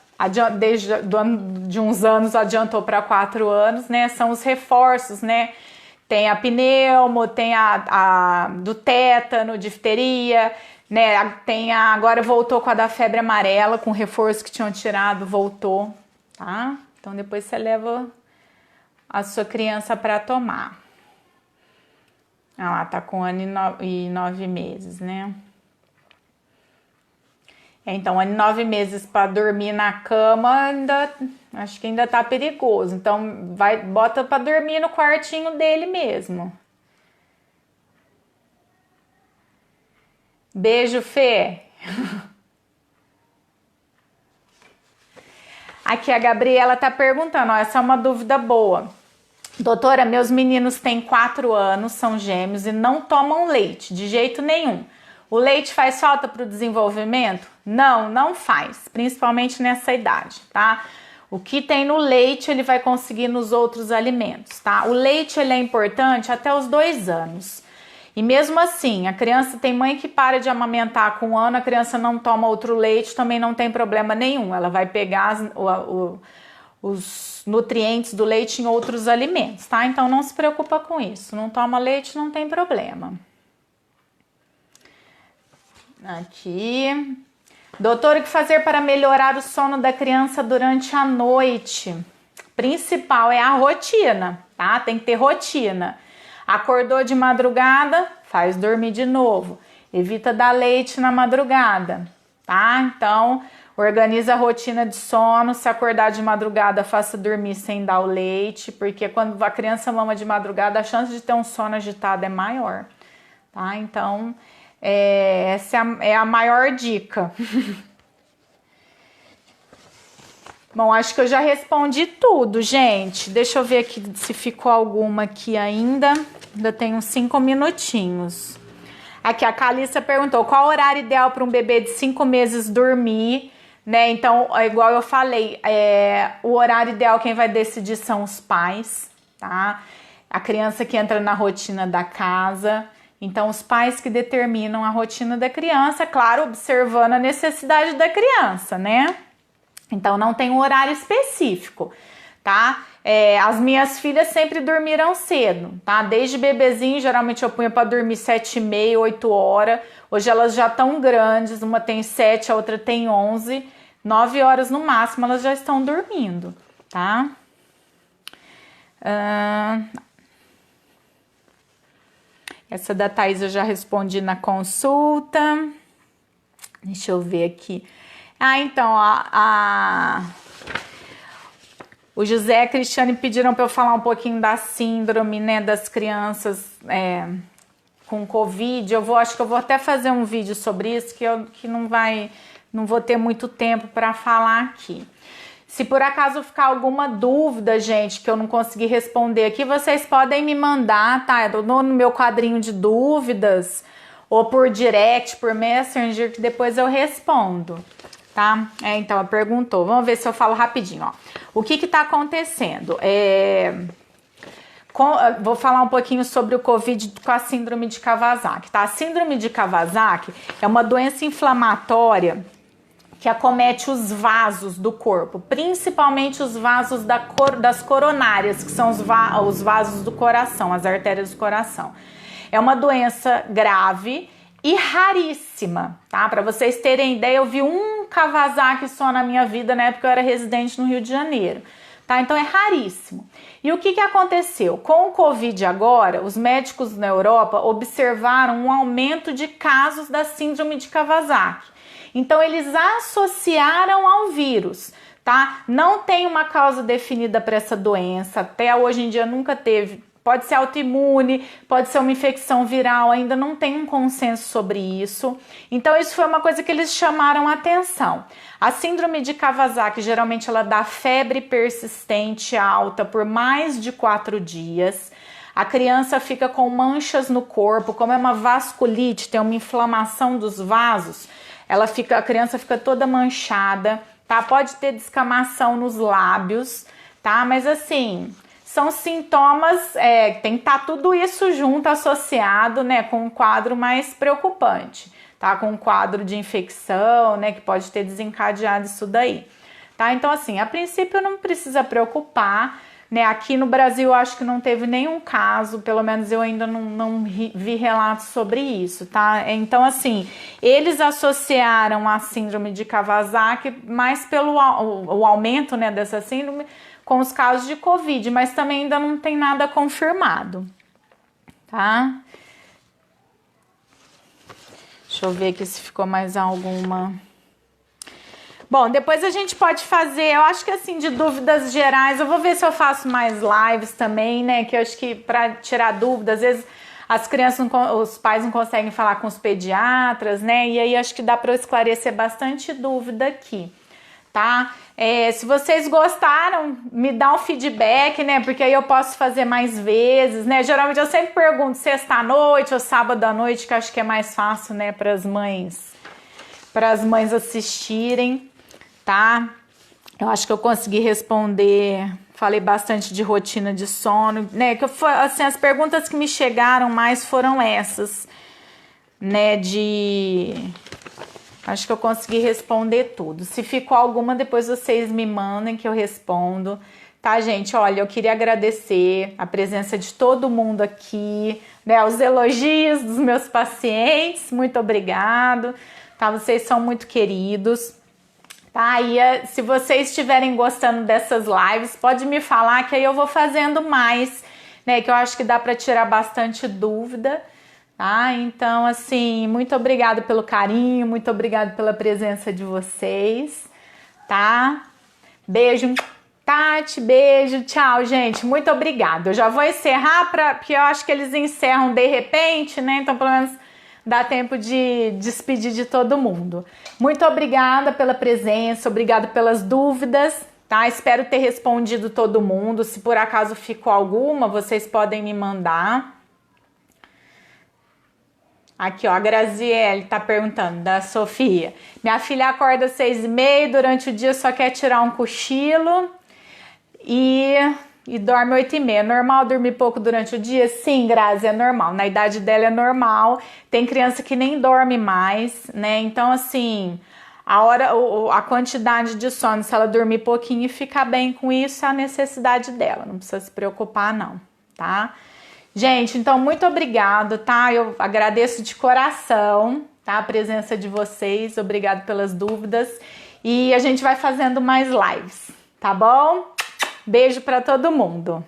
de uns anos adiantou para 4 anos, né, são os reforços, né, tem a pneumo, tem a do tétano, difteria, né? Agora voltou com a da febre amarela, com o reforço que tinham tirado, voltou, tá? Então depois você leva a sua criança para tomar. Ela tá com 1 ano e 9 meses, né? Então, 1 ano e 9 meses para dormir na cama, acho que ainda tá perigoso. Então, bota para dormir no quartinho dele mesmo. Beijo, Fê. Aqui a Gabriela tá perguntando, ó, essa é uma dúvida boa. Doutora, meus meninos têm 4 anos, são gêmeos e não tomam leite de jeito nenhum. O leite faz falta para o desenvolvimento? Não, não faz, principalmente nessa idade, tá? O que tem no leite ele vai conseguir nos outros alimentos, tá? O leite ele é importante até os 2 anos. E mesmo assim, a criança tem mãe que para de amamentar com 1 ano, a criança não toma outro leite, também não tem problema nenhum. Ela vai pegar os nutrientes do leite em outros alimentos, tá? Então não se preocupa com isso. Não toma leite, não tem problema. Aqui. Doutor, o que fazer para melhorar o sono da criança durante a noite? Principal é a rotina, tá? Tem que ter rotina. Acordou de madrugada, faz dormir de novo. Evita dar leite na madrugada, tá? Então, organiza a rotina de sono. Se acordar de madrugada, faça dormir sem dar o leite, porque quando a criança mama de madrugada, a chance de ter um sono agitado é maior, tá? Então, essa é a maior dica. Bom, acho que eu já respondi tudo, gente. Deixa eu ver aqui se ficou alguma aqui ainda. Ainda tenho uns 5 minutinhos. Aqui a Calissa perguntou qual o horário ideal para um bebê de 5 meses dormir, né? Então, igual eu falei, o horário ideal quem vai decidir são os pais, tá? A criança que entra na rotina da casa. Então, os pais que determinam a rotina da criança, claro, observando a necessidade da criança, né? Então, não tem um horário específico, tá? As minhas filhas sempre dormiram cedo, tá? Desde bebezinho, geralmente eu punha para dormir 7h30, 8 horas. Hoje elas já estão grandes, uma tem 7, a outra tem 11. 9 horas no máximo elas já estão dormindo, tá? Essa da Thaís eu já respondi na consulta. Deixa eu ver aqui. Então, o José e a Cristiane pediram para eu falar um pouquinho da síndrome, né, das crianças com Covid. Acho que eu vou até fazer um vídeo sobre isso, que não vou ter muito tempo para falar aqui. Se por acaso ficar alguma dúvida, gente, que eu não consegui responder aqui, vocês podem me mandar, tá? No meu quadrinho de dúvidas, ou por direct, por Messenger, que depois eu respondo. Tá? Então, ela perguntou. Vamos ver se eu falo rapidinho, ó. O que tá acontecendo? Vou falar um pouquinho sobre o Covid com a síndrome de Kawasaki, tá? A síndrome de Kawasaki é uma doença inflamatória que acomete os vasos do corpo, principalmente os vasos das coronárias, que são os vasos do coração, as artérias do coração. É uma doença grave e raríssima, tá? Para vocês terem ideia, eu vi um Kawasaki só na minha vida, na época eu era residente no Rio de Janeiro, tá? Então é raríssimo. E o que aconteceu? Com o Covid agora, os médicos na Europa observaram um aumento de casos da síndrome de Kawasaki. Então eles associaram ao vírus, tá? Não tem uma causa definida para essa doença, até hoje em dia nunca teve. Pode ser autoimune, pode ser uma infecção viral, ainda não tem um consenso sobre isso. Então isso foi uma coisa que eles chamaram a atenção. A síndrome de Kawasaki, geralmente ela dá febre persistente alta por mais de 4 dias. A criança fica com manchas no corpo, como é uma vasculite, tem uma inflamação dos vasos, a criança fica toda manchada, tá? Pode ter descamação nos lábios, tá? Mas assim, são sintomas, tem que estar tudo isso junto, associado, né, com um quadro mais preocupante, tá? Com um quadro de infecção, né, que pode ter desencadeado isso daí, tá? Então assim, a princípio não precisa preocupar, né? Aqui no Brasil eu acho que não teve nenhum caso, pelo menos eu ainda não vi relatos sobre isso, tá? Então assim, eles associaram a síndrome de Kawasaki mais pelo o aumento, né, dessa síndrome com os casos de Covid, mas também ainda não tem nada confirmado, tá? Deixa eu ver aqui se ficou mais alguma. Bom, depois a gente pode fazer, eu acho que assim, de dúvidas gerais, eu vou ver se eu faço mais lives também, né, que eu acho que para tirar dúvidas, às vezes as crianças, os pais não conseguem falar com os pediatras, né, e aí acho que dá para eu esclarecer bastante dúvida aqui, tá? Se vocês gostaram, me dá um feedback, né, porque aí eu posso fazer mais vezes, né, geralmente eu sempre pergunto sexta à noite ou sábado à noite, que eu acho que é mais fácil, né, para as mães assistirem, tá? Eu acho que eu consegui responder, falei bastante de rotina de sono, né, que assim, as perguntas que me chegaram mais foram essas, né, acho que eu consegui responder tudo. Se ficou alguma, depois vocês me mandem que eu respondo. Tá, gente? Olha, eu queria agradecer a presença de todo mundo aqui, né? Os elogios dos meus pacientes. Muito obrigado. Tá? Vocês são muito queridos. Tá? E se vocês estiverem gostando dessas lives, pode me falar que aí eu vou fazendo mais, né? Que eu acho que dá para tirar bastante dúvida. Tá? Então, assim, muito obrigada pelo carinho, muito obrigada pela presença de vocês, tá? Beijo, Tati, beijo, tchau, gente, muito obrigada. Eu já vou encerrar, porque eu acho que eles encerram de repente, né? Então, pelo menos dá tempo de despedir de todo mundo. Muito obrigada pela presença, obrigada pelas dúvidas, tá? Espero ter respondido todo mundo. Se por acaso ficou alguma, vocês podem me mandar. Aqui, ó, a Graziele tá perguntando, da Sofia. Minha filha acorda às 6h30, durante o dia só quer tirar um cochilo e dorme 8h30. Normal dormir pouco durante o dia? Sim, Grazi, é normal. Na idade dela é normal. Tem criança que nem dorme mais, né? Então, assim, a quantidade de sono, se ela dormir pouquinho e ficar bem com isso, é a necessidade dela. Não precisa se preocupar, não, tá? Gente, então muito obrigada, tá? Eu agradeço de coração, tá? A presença de vocês, obrigado pelas dúvidas e a gente vai fazendo mais lives, tá bom? Beijo para todo mundo.